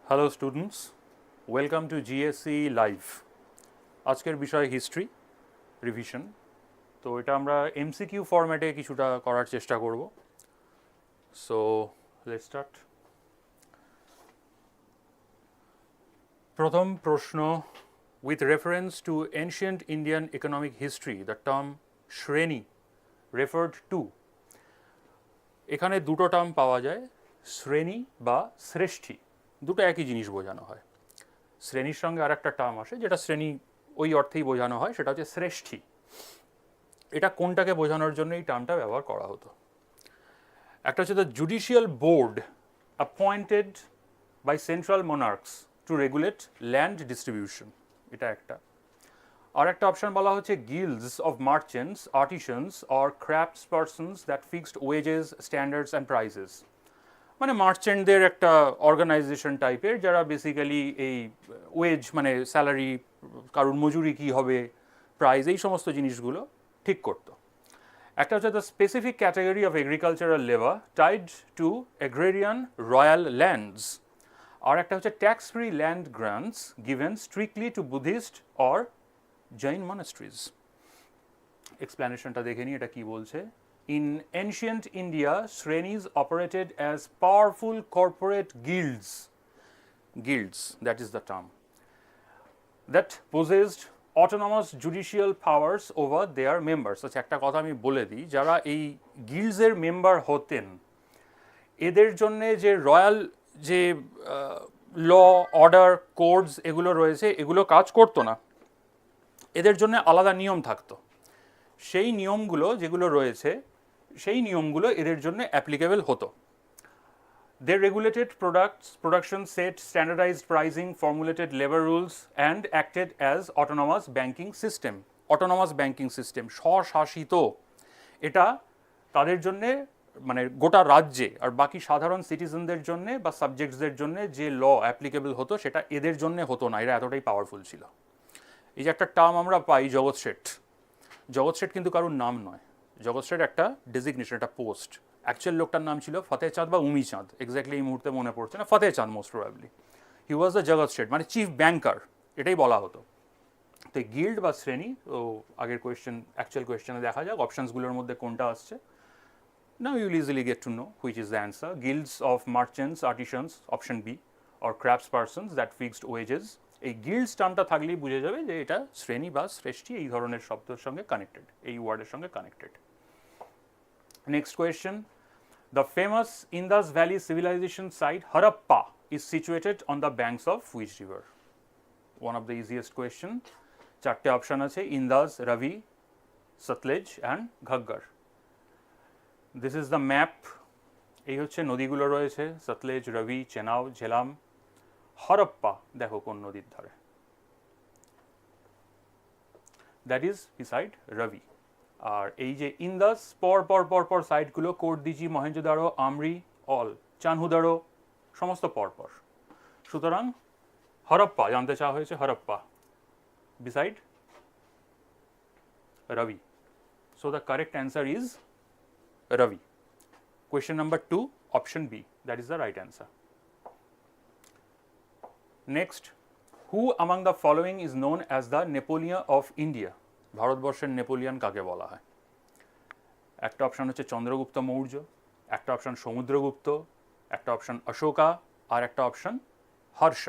Hello students, welcome to GSC live. আজকের বিষয় history revision. তো এটা আমরা এমসিকিউ ফরম্যাটে কিছুটা করার চেষ্টা করব। So let's start. প্রথম প্রশ্ন, with reference to ancient Indian economic history the term শ্রেণী রেফার্ড টু। এখানে দুটো টার্ম পাওয়া যায়, শ্রেণী বা শ্রেষ্ঠী, দুটো একই জিনিস বোঝানো হয়। শ্রেণীর সঙ্গে আর একটা টার্ম আসে যেটা শ্রেণী ওই অর্থেই বোঝানো হয়, সেটা হচ্ছে শ্রেষ্ঠী। এটা কোনটাকে বোঝানোর জন্য এই টার্মটা ব্যবহার করা হতো? একটা হচ্ছে the judicial board appointed by central monarchs to regulate land distribution, এটা একটা। আর একটা অপশন বলা হচ্ছে guilds of merchants, artisans or crafts persons that fixed wages, standards and prices. মানে মার্চেন্টদের একটা অর্গানাইজেশন টাইপের, যারা বেসিক্যালি এই ওয়েজ মানে স্যালারি, কারোর মজুরি কী হবে, প্রাইস, এই সমস্ত জিনিসগুলো ঠিক করতো। একটা হচ্ছে the specific category of agricultural labour tied to agrarian royal lands. আর একটা হচ্ছে tax free land grants given strictly to Buddhist or Jain monasteries. এক্সপ্লেনেশনটা দেখে নিই এটা কি বলছে। In ancient India, Shrenis operated as powerful corporate guilds, that is the term, that possessed autonomous judicial powers over their members. আচ্ছা, একটা কথা আমি বলে দিই, যারা এই গিল্ডসের মেম্বার হতেন, এদের জন্যে যে রয়্যাল যে ল, অর্ডার, কোডস এগুলো রয়েছে, এগুলো কাজ করতো না। এদের জন্য আলাদা নিয়ম থাকতো। সেই নিয়মগুলো যেগুলো রয়েছে, সেই নিয়মগুলো এদের জন্য অ্যাপ্লিকেবল হতো। They regulated production, set standardised pricing, formulated labour rules and acted as autonomous banking system. Autonomous banking system, স্বশাসিত। এটা তাদের জন্যে, মানে গোটা রাজ্যে আর বাকি সাধারণ সিটিজেনদের জন্যে বা সাবজেক্টসদের জন্যে যে ল অ্যাপ্লিকেবল হতো, সেটা এদের জন্যে হতো না। এরা এতটাই পাওয়ারফুল ছিল। এই যে একটা টার্ম আমরা পাই, জগৎ শেঠ। জগৎ শেঠ কিন্তু কারোর নাম নয়। জগৎ শেঠ একটা ডেজিগনেশন, একটা পোস্ট। অ্যাকচুয়াল লোকটার নাম ছিল ফতেহ চাঁদ বা উমি চাঁদ, এক্স্যাক্টলি এই মুহূর্তে মনে পড়ছে না। ফতেহ চাঁদ most probably. He was the জগৎ শেঠ, মানে চিফ ব্যাংকার, এটাই বলা হতো। তো গিল্ড বা শ্রেণী, তো আগের কোয়েশ্চেন, অ্যাকচুয়াল কোয়েশ্চেনে দেখা যাক অপশনসগুলোর মধ্যে কোনটা আসছে। Now you'll easily get to know which is the answer. Guilds of merchants, artisans, option B, or crafts persons that fixed wages. এই গিল্ডস টার্মটা থাকলেই বুঝে যাবে যে এটা শ্রেণী বা শ্রেষ্ঠী এই ধরনের শব্দের সঙ্গে কানেক্টেড, এই ওয়ার্ডের সঙ্গে connected. Next question, the famous Indus valley civilisation site Harappa is situated on the banks of which river? One of the easiest question. চারটে অপশন আছে, Indus, Ravi, Sutlej and Ghaggar. This is the map. এই হচ্ছে নদীগুলো রয়েছে, সতলেজ, রবি, চেনাব, ঝেলাম। হরপ্পা দেখো কোন নদীর ধারে, দ্যাট ইজ বিসাইড রবি। আর এই যে ইন্দাস, পর পর পর পর সাইটগুলো, কোটদিজি, মহেঞ্জোদারো, আমরি, অল, চানহুদারো, সমস্ত পরপর। সুতরাং হরপ্পা জানতে চাওয়া হয়েছে, Harappa beside Ravi. So the correct answer is Ravi. Question number 2, option B, that is the right answer. Next, who among the following is known as the Napoleon of India? ভারতবর্ষের নেপোলিয়ন কাকে বলা হয়? একটা অপশন হচ্ছে চন্দ্রগুপ্ত মৌর্য, একটা অপশন সমুদ্রগুপ্ত, একটা অপশন অশোকা, আর একটা option Harsh.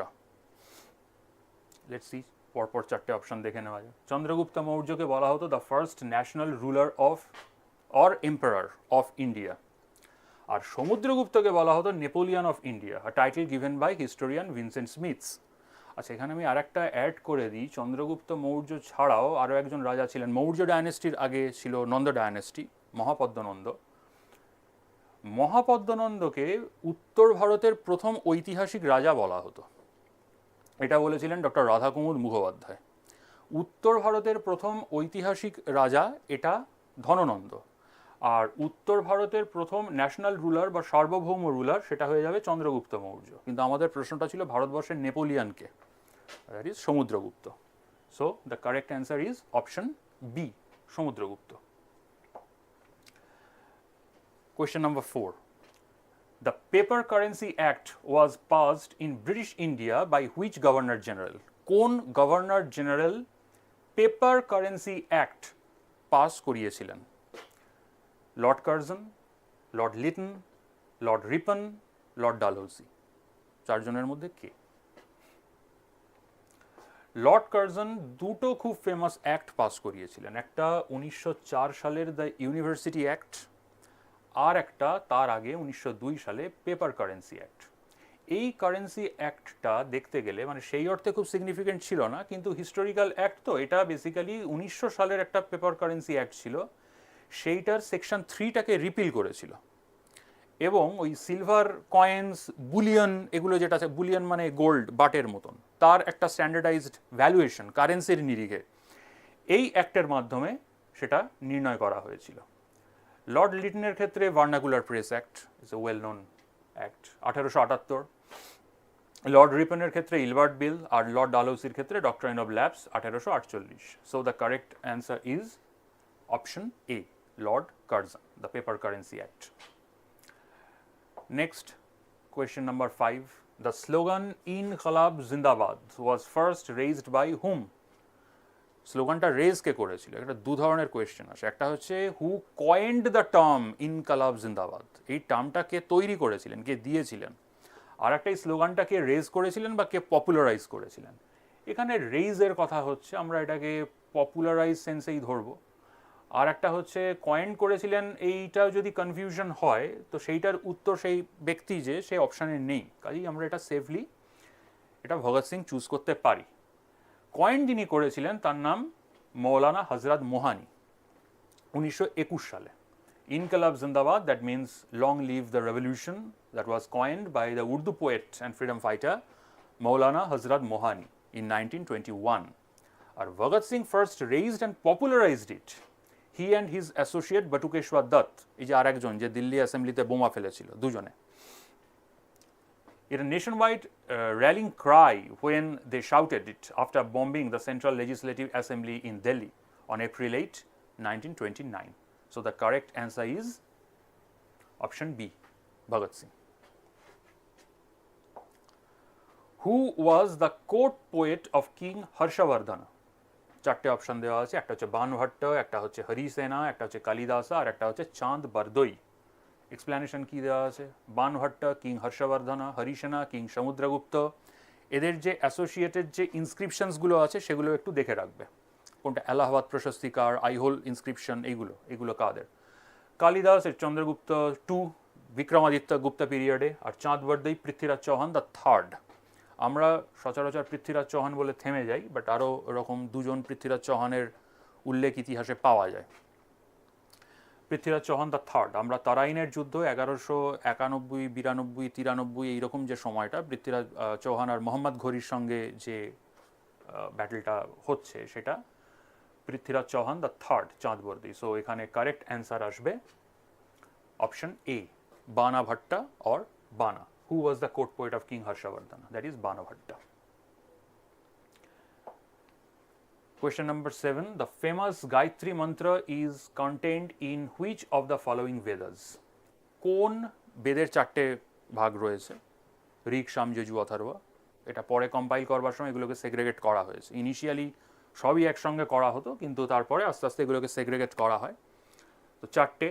Let's see, পরপর চারটে অপশন দেখে নেওয়া যায়। চন্দ্রগুপ্ত মৌর্যকে বলা হতো the first national ruler of or emperor of India. আর সমুদ্রগুপ্তকে বলা হতো Napoleon of India, a title given by historian Vincent Smiths. আচ্ছা, এখানে আমি আর একটা অ্যাড করে দিই, চন্দ্রগুপ্ত মৌর্য ছাড়াও আরও একজন রাজা ছিলেন। মৌর্য ডায়নেস্টির আগে ছিল নন্দ ডায়নেস্টি, মহাপদ্মনন্দ। মহাপদ্মনন্দকে উত্তর ভারতের প্রথম ঐতিহাসিক রাজা বলা হতো, এটা বলেছিলেন ডক্টর রাধাকুমুদ মুখোপাধ্যায়। উত্তর ভারতের প্রথম ঐতিহাসিক রাজা এটা ধননন্দ। আর উত্তর ভারতের প্রথম ন্যাশনাল রুলার বা সার্বভৌম রুলার সেটা হয়ে যাবে চন্দ্রগুপ্ত মৌর্য। কিন্তু আমাদের প্রশ্নটা ছিল ভারতবর্ষের নেপোলিয়নকে, that is Samudragupta. So the correct answer is option B, Samudragupta. Question number 4. The Paper Currency Act was passed in British India by which Governor General? কোন governor general paper currency act pass করিয়েছিলেন? Lord Curzon, Lord Lytton, Lord Ripon, Lord Dalhousie. চারজনের মধ্যে কে? Lord Curzon দুটো খুব famous act pass করিয়েছিলেন, একটা 1904 সালের the university act, আর একটা তার আগে 1902 সালে পেপার কারেন্সি অ্যাক্ট। এই কারেন্সি অ্যাক্টটা দেখতে গেলে মানে সেই অর্থে খুব সিগনিফিকেন্ট ছিল না, কিন্তু হিস্টোরিক্যাল অ্যাক্ট তো এটা বেসিক্যালি 1900 সালের একটা পেপার কারেন্সি অ্যাক্ট ছিল, সেইটার সেকশন 3টাকে রিপিল করেছিল এবং ওই সিলভার কয়েন্স, বুলিয়ন, এগুলো যেটা আছে, বুলিয়ন মানে গোল্ড বাটের মতন, তার একটা স্ট্যান্ডার্ডাইজড ভ্যালুয়েশন কারেন্সির নিরিখে এই অ্যাক্টের মাধ্যমে সেটা নির্ণয় করা হয়েছিল। লর্ড লিটনের ক্ষেত্রে vernacular press act is a well known act 1878। Lord রিপনের ক্ষেত্রে ইলবার্ট বিল, আর লর্ড ডালহৌসির ক্ষেত্রে doctrine of lapse 1848। So the correct answer is option A, Lord Curzon, the Paper Currency Act. Next, question number 5. The slogan "Inqilab Zindabad" was first raised by whom? স্লোগানটা raise কে করেছিল? এটা দু ধরনের question আসে, একটা হচ্ছে হু কয়েন্ড দ্য টার্ম ইনকালাব জিন্দাবাদ, এই টার্মটা কে তৈরি করেছিলেন, কে দিয়েছিলেন, আর একটা এই স্লোগানটাকে রেজ করেছিলেন বা কে পপুলারাইজ করেছিলেন। এখানে রেইজের কথা হচ্ছে, আমরা এটাকে পপুলারাইজ সেন্সেই ধরবো, আর একটা হচ্ছে কয়েন করেছিলেন, এইটা যদি কনফিউশন হয় তো সেইটার উত্তর সেই ব্যক্তি যে সে অপশানে নেই, কাজেই আমরা এটা সেফলি এটা ভগৎ সিং চুজ করতে পারি। কয়েন যিনি করেছিলেন তার নাম মৌলানা হজরত মোহানি, 1921 সালে। Inquilab Zindabad, that means long live the revolution, that was coined by the Urdu poet and freedom fighter Maulana Hazrat Mohani in 1921। আর Bhagat Singh first raised and popularised it, he and his associate Batukeshwar Dutt, এই যে আর একজন যে দিল্লি অ্যাসেম্বলিতে বোমা ফেলেছিল, দুজনে। It a nationwide rallying cry when they shouted it after bombing the Central Legislative Assembly in Delhi on April 8, 1929. So the correct answer is option B, Bhagat Singh. Who was the court poet of King Harshavardhana? চারটে option দেওয়া আছে, একটা হচ্ছে বানভট্ট, একটা হচ্ছে হরিসেনা, একটা হচ্ছে কালিদাসা, আর একটা হচ্ছে চাঁদ বরদই। এক্সপ্লেনেশন কি দেওয়া আছে? Banabhatta king Harshavardhana, Harisena king Samudragupta. এদের যে অ্যাসোসিয়েটেড যে ইনস্ক্রিপশনসগুলো আছে সেগুলো একটু দেখে রাখবে, কোনটা এলাহাবাদ প্রশস্তিকার, আইহোল ইনস্ক্রিপশন, এইগুলো কাদের? কালিদাস এর চন্দ্রগুপ্ত 2, বিক্রমাদিত্য গুপ্ত পিরিয়ডে, আর চাঁদ বরদই পৃথ্বীরাজ চৌহান দ্য থার্ড। আমরা সচরাচর পৃথ্বীরাজ চৌহান বলে থেমে যাই, বাট আরও এরকম দুজন পৃথ্বীরাজ চৌহানের উল্লেখ ইতিহাসে পাওয়া যায়। পৃথ্বীরাজ চৌহান দ্য থার্ড, আমরা তারাইনের যুদ্ধ 1191, 92, 93 এইরকম যে সময়টা পৃথ্বীরাজ চৌহান আর মোহাম্মদ ঘোরির সঙ্গে যে ব্যাটেলটা হচ্ছে, সেটা পৃথ্বীরাজ চৌহান দ্য থার্ড, চাঁদ বরদই। সো এখানে কারেক্ট অ্যান্সার আসবে অপশন এ, বানা ভট্টা অর বানা। Who was the court poet of King Harshavardhana? That is Banabhatta. Question number 7. The famous Gayatri mantra is contained in which of the following Vedas? কোন বেদের চারটে ভাগ রয়েছে? ঋক, সাম, যজু, অথর্বা। এটা পরে কম্পাইল করবার সময় এগুলোকে সেগ্রেগেট করা হয়েছে। ইনিশিয়ালি সবই একসঙ্গে করা হতো, কিন্তু তারপরে আস্তে আস্তে এগুলোকে সেগ্রেগেট করা হয়। তো চারটে,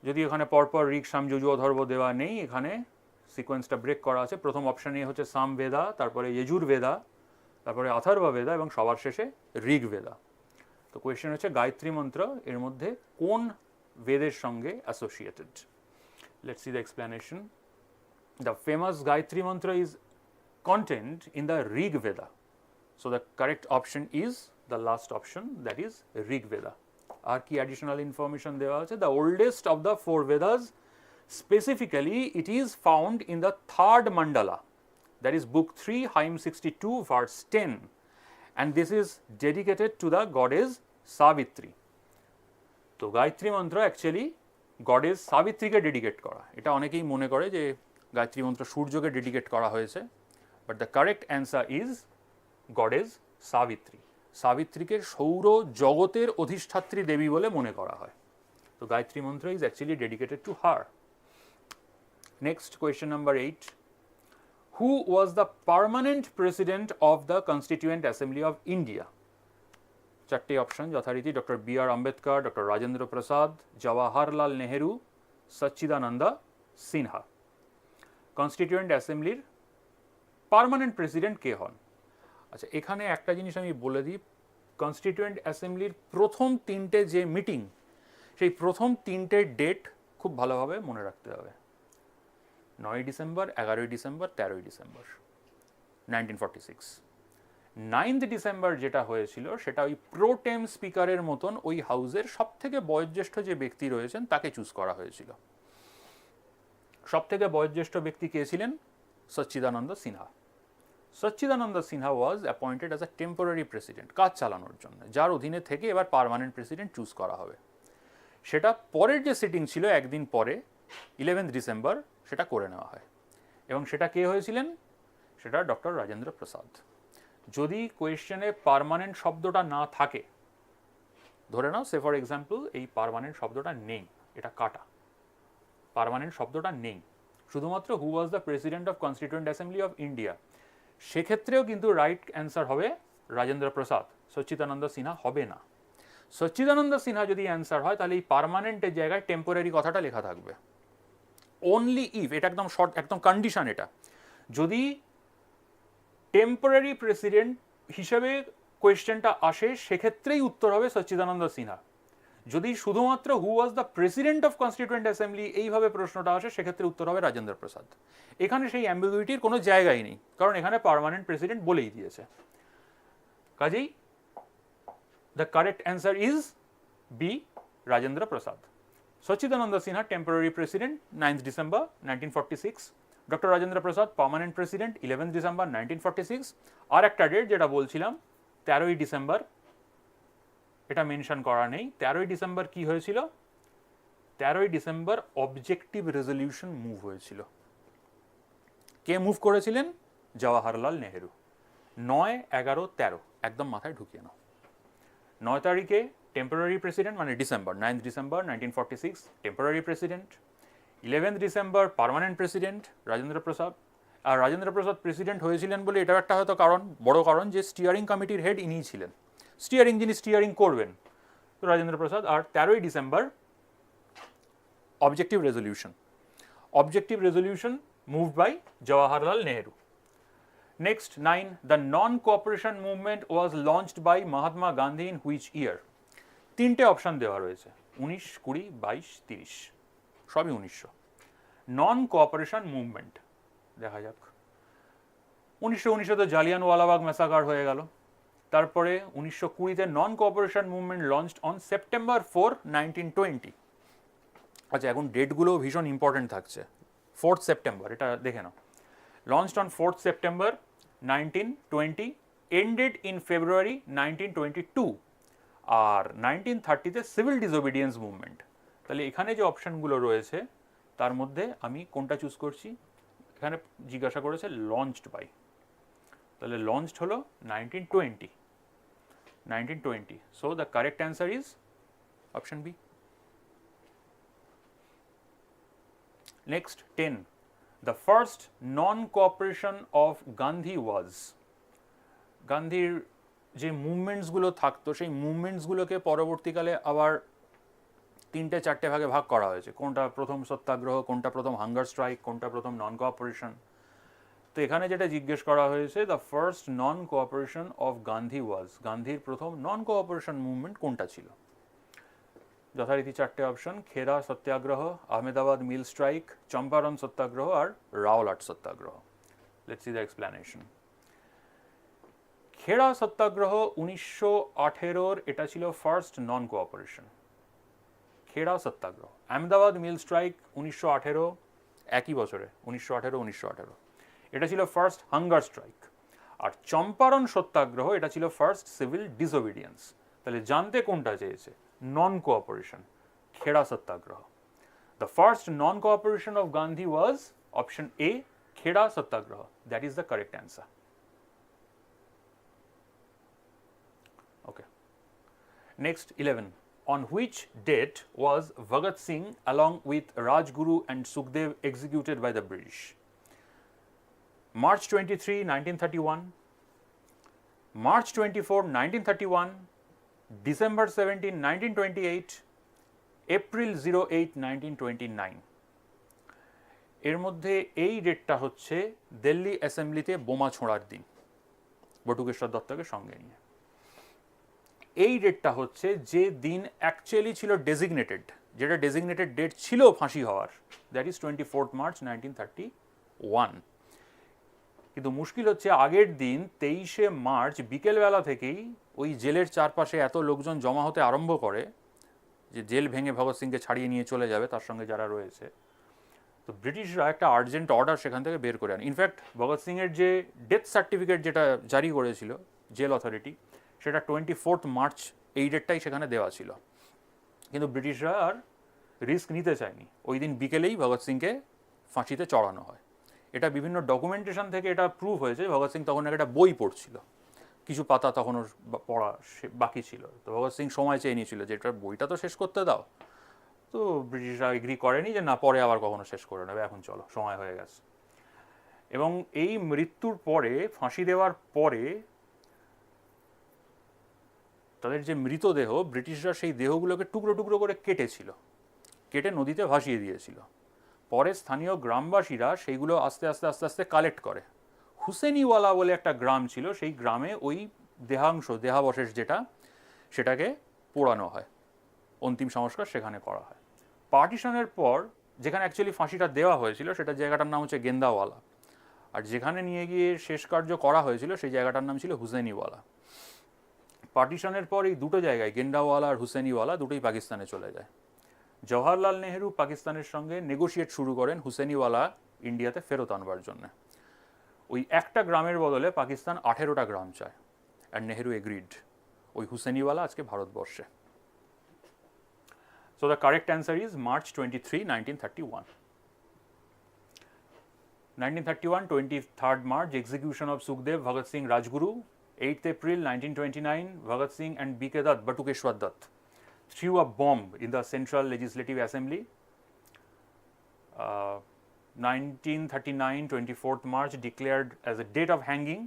যদি এখানে পরপর ঋক, সাম, যজু, অথর্ব দেওয়া নেই, এখানে সিকোয়েন্সটা ব্রেক করা আছে। প্রথম অপশানে হচ্ছে সাম বেদা, তারপরে যজুর বেদা, তারপরে অথর্বা বেদা এবং সবার শেষে ঋগ বেদা। তো কোয়েশ্চেন হচ্ছে গায়ত্রী মন্ত্র এর মধ্যে কোন বেদের সঙ্গে associated? Let's see the explanation. The famous Gayatri মন্ত্র is contained in the Rig Veda. So the correct option is the last option, that is Rig Veda. আর কি additional information দেওয়া আছে? The oldest of the 4 Vedas, specifically it is found in the third mandala, that is book 3, hymn 62, verse 10, and this is dedicated to the goddess Savitri. তো গায়ত্রী মন্ত্র actually goddess সাবিত্রীকে dedicate করা। এটা অনেকেই মনে করে যে গায়ত্রী মন্ত্র সূর্যকে ডেডিকেট করা হয়েছে, but the correct answer is goddess Savitri. সাবিত্রীকে সৌর জগতের অধিষ্ঠাত্রী দেবী বলে মনে করা হয়। তো গায়ত্রী মন্ত্র is actually dedicated to her. Next, question number 8. Who was the permanent president of the Constituent Assembly of India? চারটি অপশন যথারীতি doctor B.R. Ambedkar, doctor Rajendra Prasad, Jawaharlal Nehru, Sachchidananda Sinha. Constituent অ্যাসেম্বলির পার্মানেন্ট প্রেসিডেন্ট কে হন? আচ্ছা, এখানে একটা জিনিস আমি বলে দিই, কনস্টিটিউয়েন্ট অ্যাসেম্বলির প্রথম তিনটে যে মিটিং, সেই প্রথম তিনটে ডেট খুব ভালোভাবে মনে রাখতে হবে। 9ই ডিসেম্বর, 11ই ডিসেম্বর, 13ই ডিসেম্বর 1946। 9th ডিসেম্বর যেটা হয়েছিল সেটা ওই প্রোটেম স্পিকারের মতন ওই হাউসের সব থেকে বয়োজ্যেষ্ঠ যে ব্যক্তি রয়েছেন তাকে চুজ করা হয়েছিল। সব থেকে বয়োজ্যেষ্ঠ ব্যক্তি কে ছিলেন? Sachchidananda Sinha. Sachchidananda Sinha was appointed as a temporary president, কাজ চালানোর জন্য, যার অধীনে থেকে এবার পার্মানেন্ট প্রেসিডেন্ট চুজ করা হবে। সেটা পরের যে সিটিং ছিল একদিন পরে 11th ডিসেম্বর সেটা করে নেওয়া হয়, এবং সেটা কে হয়েছিলেন? সেটা ডক্টর রাজেন্দ্র প্রসাদ। যদি কোয়েশ্চেনে পার্মানেন্ট শব্দটা না থাকে, ধরে নাও সে ফর এক্সাম্পল এই পার্মানেন্ট শব্দটা নেই, এটা কাটা, পার্মানেন্ট শব্দটা নেই, শুধুমাত্র who was the president of constituent assembly of India, সেক্ষেত্রেও কিন্তু রাইট অ্যান্সার হবে রাজেন্দ্র প্রসাদ, সচ্চিদানন্দ সিনহা হবে না। সচ্চিদানন্দ সিনহা যদি অ্যান্সার হয় তাহলে এই পার্মানেন্টের জায়গায় টেম্পোরারি কথাটা লেখা থাকবে। অনলি ইফ, এটা একদম শর্ট, একদম কন্ডিশন এটা, যদি টেম্পোরারি প্রেসিডেন্ট হিসেবে কোয়েশ্চেনটা আসে সেক্ষেত্রেই উত্তর হবে সচ্চিদানন্দ সিনহা। যদি শুধুমাত্র who was the president of constituent assembly এইভাবে প্রশ্নটা আসে সেক্ষেত্রে উত্তর হবে রাজেন্দ্র প্রসাদ। এখানে সেই অ্যাম্বিগুইটির কোনো জায়গাই নেই, কারণ এখানে পার্মানেন্ট প্রেসিডেন্ট বলেই দিয়েছে। কাজেই the correct answer is B, Rajendra Prasad. Sachchidananda Sinha temporary president 9th December 1946, doctor Rajendra Prasad permanent president 11th December 1946। আর একটা ডেট যেটা বলছিলাম 13ই ডিসেম্বর, এটা মেনশন করা নেই। 13ই ডিসেম্বর কি হয়েছিল? 13ই ডিসেম্বর অবজেক্টিভ রেজলিউশন মুভ হয়েছিল। কে মুভ করেছিলেন? জওয়াহরলাল নেহেরু। 9, 11, 13 একদম মাথায় ঢুকিয়ে নাও। 9 তারিখে টেম্পোরারি প্রেসিডেন্ট মানে December, 9th December 1946 temporary president. 11th December permanent president Rajendra Prasad. আর রাজেন্দ্র প্রসাদ প্রেসিডেন্ট হয়েছিলেন বলে এটাও একটা হয়তো কারণ, বড় কারণ, যে স্টিয়ারিং কমিটির হেড ইনিই ছিলেন, যিনি স্টিয়ারিং করবেন, তো রাজেন্দ্র প্রসাদ। আর 13ই December objective resolution moved by Jawaharlal Nehru. Next, 9, the non-cooperation movement was launched by Mahatma Gandhi in which year? তিনটে অপশন দেওয়া রয়েছে, 19, 20, 22, 30, সবই 1900। নন কোঅপারেশন মুভমেন্ট, দেখা যাক। 1919 তো জালিয়ানওয়ালাবাগ ম্যাসাকার হয়ে গেল। তারপরে 1920-তে non cooperation movement launched on September 4, 1920। আচ্ছা, এখন ডেটগুলো ভীষণ ইম্পর্টেন্ট থাকছে। 4th সেপ্টেম্বর, এটা দেখে নাও। Launched on 4th September 1920, ended in February 1922, আর 1930-তে সিভিল ডিসওবিডিয়েন্স মুভমেন্ট। তাহলে এখানে যে অপশনগুলো রয়েছে তার মধ্যে আমি কোনটা চুজ করছি? এখানে জিজ্ঞাসা করেছে লঞ্চড বাই, তাহলে লঞ্চড হলো 1920। So the correct answer is option B. Next, 10, the first non-cooperation of Gandhi was? গান্ধীর যে মুভমেন্টসগুলো থাকতো সেই মুভমেন্টসগুলোকে পরবর্তীকালে আবার 3-4টে ভাগে ভাগ করা হয়েছে। কোনটা প্রথম সত্যাগ্রহ, কোনটা প্রথম হাঙ্গার স্ট্রাইক, কোনটা প্রথম নন কোঅপারেশন। তো এখানে যেটা জিজ্ঞেস করা হয়েছে, the first non cooperation of Gandhi was, গান্ধীর প্রথম নন কোঅপারেশন মুভমেন্ট কোনটা ছিল? যথারীতি 4টে option, Kheda Satyagraha, Ahmedabad mill strike, Champaran Satyagraha আর Rowlatt Satyagraha. Let's see the explanation. Kheda Satyagraha 1918-র, এটা ছিল first non cooperation, Kheda Satyagraha. Ahmedabad mill strike 1918, একই বছরে 1918, এটা ছিল ফার্স্ট হাঙ্গার স্ট্রাইক। আর চম্পারণ সত্যাগ্রহ এটা ছিল ফার্স্ট সিভিল ডিসওবিডিয়েন্স। তাহলে জানতে কোনটা চেয়েছে? নন cooperation, Kheda satyagraha. The first non-cooperation of Gandhi was option A, Kheda Satyagraha. That is the correct answer. Okay. Next, 11. on which date was Bhagat Singh along with Rajguru and Sukhdev executed by the British? March 23, 1931, March 24, 1931, December 17, 1928, April 08, 1929. এর মধ্যে এই ডেটটা হচ্ছে দিল্লি অ্যাসেম্বলিতে বোমা ছোঁড়ার দিন, বটুকেশ্বর দত্তকে সঙ্গে নিয়ে। এই ডেটটা হচ্ছে যে দিন অ্যাকচুয়ালি ছিল ডেজিগনেটেড, যেটা ডেজিগনেটেড ডেট ছিল ফাঁসি হওয়ার, দ্যাট ইজ 24 মার্চ 1931। কিন্তু মুশকিল হচ্ছে আগের দিন 23শে মার্চ বিকেলবেলা থেকেই ওই জেলের চারপাশে এত লোকজন জমা হতে আরম্ভ করে যে জেল ভেঙে ভগৎ সিংকে ছাড়িয়ে নিয়ে চলে যাবে তার সঙ্গে যারা রয়েছে। তো ব্রিটিশরা একটা আর্জেন্ট অর্ডার সেখান থেকে বের করে আনে। ইনফ্যাক্ট ভগৎ সিংয়ের যে ডেথ সার্টিফিকেট যেটা জারি করেছিল জেল অথরিটি, সেটা 24 মার্চ এই ডেটটাই সেখানে দেওয়া ছিল। কিন্তু ব্রিটিশরা আর রিস্ক নিতে চায়নি, ওই দিন বিকেলেই ভগৎ সিংকে ফাঁসিতে চড়ানো হয়। এটা বিভিন্ন ডকুমেন্টেশন থেকে এটা প্রুভ হয়েছে। ভগৎ সিং তখন একটা বই পড়ছিল, কিছু পাতা তখন ওর পড়া বাকি ছিল, তো ভগৎ সিং সময় চেয়ে নিয়েছিল যে এটার বইটা তো শেষ করতে দাও। তো ব্রিটিশরা এগ্রি করেনি যে না, পরে আবার কখনো শেষ করে নেবে, এখন চলো, সময় হয়ে গেছে। এবং এই মৃত্যুর পরে, ফাঁসি দেওয়ার পরে তাদের যে মৃতদেহ, ব্রিটিশরা সেই দেহগুলোকে টুকরো টুকরো করে কেটেছিল, কেটে নদীতে ভাসিয়ে দিয়েছিল। পরে স্থানীয় গ্রামবাসীরা সেইগুলো আস্তে আস্তে আস্তে আস্তে কালেক্ট করে। হুসেনিওয়ালা বলে একটা গ্রাম ছিল, সেই গ্রামে ওই দেহাবশেষ যেটা, সেটাকে পোড়ানো হয়, অন্তিম সংস্কার সেখানে করা হয়। পার্টিশনের পর যেখানে অ্যাকচুয়ালি ফাঁসিটা দেওয়া হয়েছিল সেটা জায়গাটার নাম হচ্ছে গেন্দাওয়ালা, আর যেখানে নিয়ে গিয়ে শেষ কার্য করা হয়েছিল সেই জায়গাটার নাম ছিল হুসেনিওয়ালা। পার্টিশনের পর এই দুটো জায়গায়, গেন্দাওয়ালা আর হুসেনিওয়ালা, দুটোই পাকিস্তানে চলে যায়। জওহরলাল নেহরু পাকিস্তানের সঙ্গে নেগোশিয়েট শুরু করেন হুসেনিওয়ালা ইন্ডিয়াতে ফেরত আনবার জন্য। ওই একটা গ্রামের বদলে পাকিস্তান 18টা গ্রাম চায়, অ্যান্ড নেহরু এগ্রিড। ওই হুসেনিওয়ালা আজকে ভারতবর্ষে। So the correct answer is March 23, 1931. 1931, 23rd March, execution of Sukhdev, Bhagat Singh, Rajguru. 8th April 1929, Bhagat Singh and B.K. Dutt, Batukeshwar Dutt, threw a bomb in the Central Legislative Assembly. 1939, 24th March, declared as a date of hanging.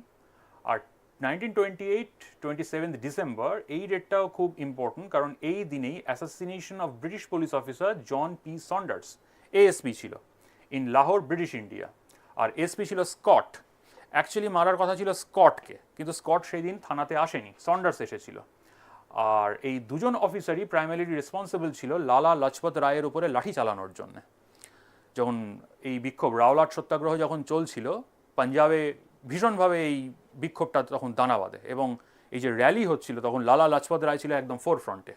Our 1928, 27th December, এই ডেটটাও খুব important, কারণ এই দিনেই assassination of British police officer John P Saunders, ASP ছিল, in Lahore, British India. আর SP ছিল Scott. Actually মারার কথা ছিল স্কটকে, কিন্তু স্কট সেই দিন থানাতে আসেনি, সন্ডার্স এসেছিল। আর এই দুজন অফিসারই প্রাইমারি রেসপন্সিবল ছিল লালা লাজপত রায়ের উপরে লাঠি চালানোর জন্য। যখন এই বিক্ষোভ, রাওলাট সত্যাগ্রহ যখন চলছিল পাঞ্জাবে, ভীষণভাবে এই বিক্ষোভটা তখন দানা বাঁধে, এবং এই যে র্যালি হচ্ছিল তখন লালা লাজপত রায় ছিল একদম ফোরফ্রন্টে।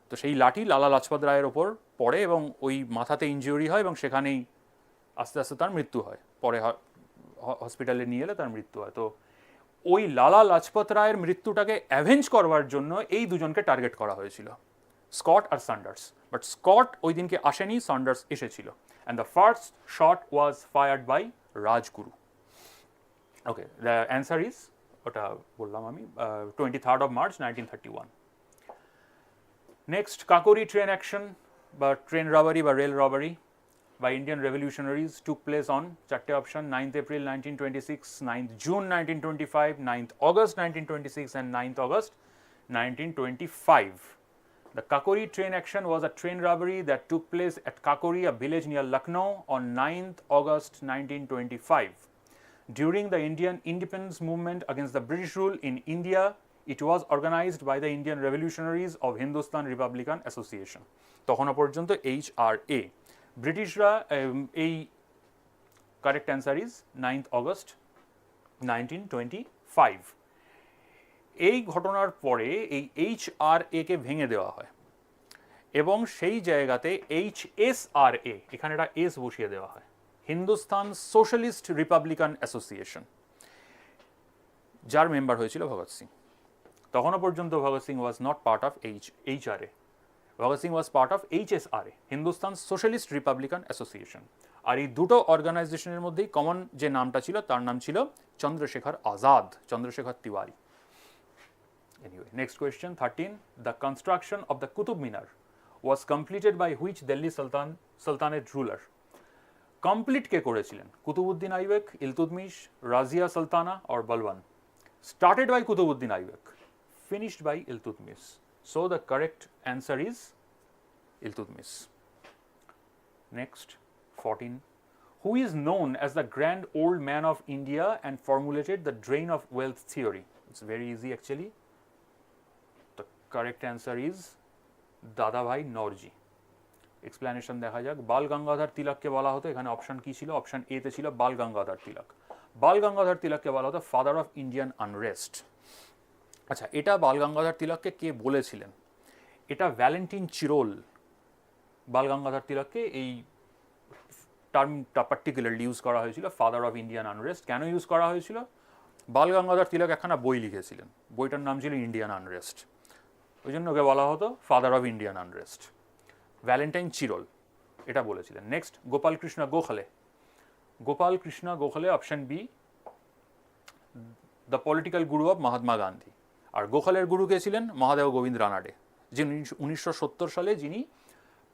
তো সেই লাঠি লালা লাজপত রায়ের ওপর পড়ে এবং ওই মাথাতে ইনজুরি হয়, এবং সেখানেই আস্তে আস্তে তার মৃত্যু হয়। পরে হসপিটালে নিয়ে এলে তার মৃত্যু হয়। তো ওই লালা লাজপত রায়ের মৃত্যুটাকে অ্যাভেঞ্জ করবার জন্য এই দুজনকে টার্গেট করা হয়েছিল, স্কট আর সন্ডার্স। বাট স্কট ওই দিনকে আসেনি, সন্ডার্স এসেছিল। And the first shot was fired by Rajguru. Okay, the answer is, ওটা বললাম আমি, 23rd of March 1931. Next, Kakori train action বা ট্রেন রবারি বা rail robbery by Indian revolutionaries took place on, চারটে option, 9th April 1926, 9th June 1925, 9th August 1926 and 9th August 1925. The Kakori train action was a train robbery that took place at Kakori, a village near Lucknow, on 9th August 1925. During the Indian independence movement against the British rule in India, it was organized by the Indian revolutionaries of Hindustan Republican Association. তখন পর্যন্ত HRA। ব্রিটিশরা এই, correct answer is 9th August 1925। এই ঘটনার পরে এই HRA কে ভেঙে দেওয়া হয় এবং সেই জায়গাতে HSRA, এখানে একটা এস বসিয়ে দেওয়া হয়, হিন্দুস্তান সোশ্যালিস্ট রিপাবলিকান অ্যাসোসিয়েশন, যার মেম্বার হয়েছিল ভগৎ সিং। তখনও পর্যন্ত Bhagat Singh was not part of HRA, Bhagat Singh was part of HSRA, Hindustan socialist republican association. আর এই দুটো অর্গানাইজেশনের মধ্যেই কমন যে নামটা ছিল তার নাম ছিল Chandrashekhar Azad, Chandrashekhar Tiwari. Anyway, next question 13. The construction of the Qutub Minar was completed by which Delhi Sultanate ruler? Complete কে করেছিলেন? Qutbuddin আইবেক, Iltutmish, Razia Sultana or বালবান? Started by Qutbuddin আইবেক, finished by Iltutmish. So the correct answer is Iltutmish. Next 14. Who is known as the grand old man of India and formulated the drain of wealth theory? It's very easy actually. The correct answer is দাদাভাই Naoroji. Explanation দেখা যাক. বাল গঙ্গাধর তিলককে বলা হতো, এখানে option কি ছিল? Option A তে ছিল বাল গঙ্গাধর তিলক. বাল গঙ্গাধর তিলককে বলা হতো ফাদার অফ ইন্ডিয়ান আনরেস্ট. আচ্ছা, এটা বাল গঙ্গাধর তিলককে কে বলেছিলেন? এটা ভ্যালেন্টিন চিরোল বাল গঙ্গাধর তিলককে এই টার্মটা পার্টিকুলারলি ইউজ করা হয়েছিল, ফাদার অফ ইন্ডিয়ান আনরেস্ট. কেন ইউজ করা হয়েছিল? বাল গঙ্গাধর তিলক একখানা বই লিখেছিলেন, বইটার নাম ছিল ইন্ডিয়ান আনরেস্ট, ওই জন্য ওকে বলা হতো father of Indian unrest. Valentine Chirol এটা বলেছিলেন. Next Gopal Krishna Gokhale. Gopal Krishna Gokhale option B, the political guru of Mahatma Gandhi. আর গোখলের গুরু কে ছিলেন? মহাদেব গোবিন্দ রানাডে, যিনি 1970 সালে যিনি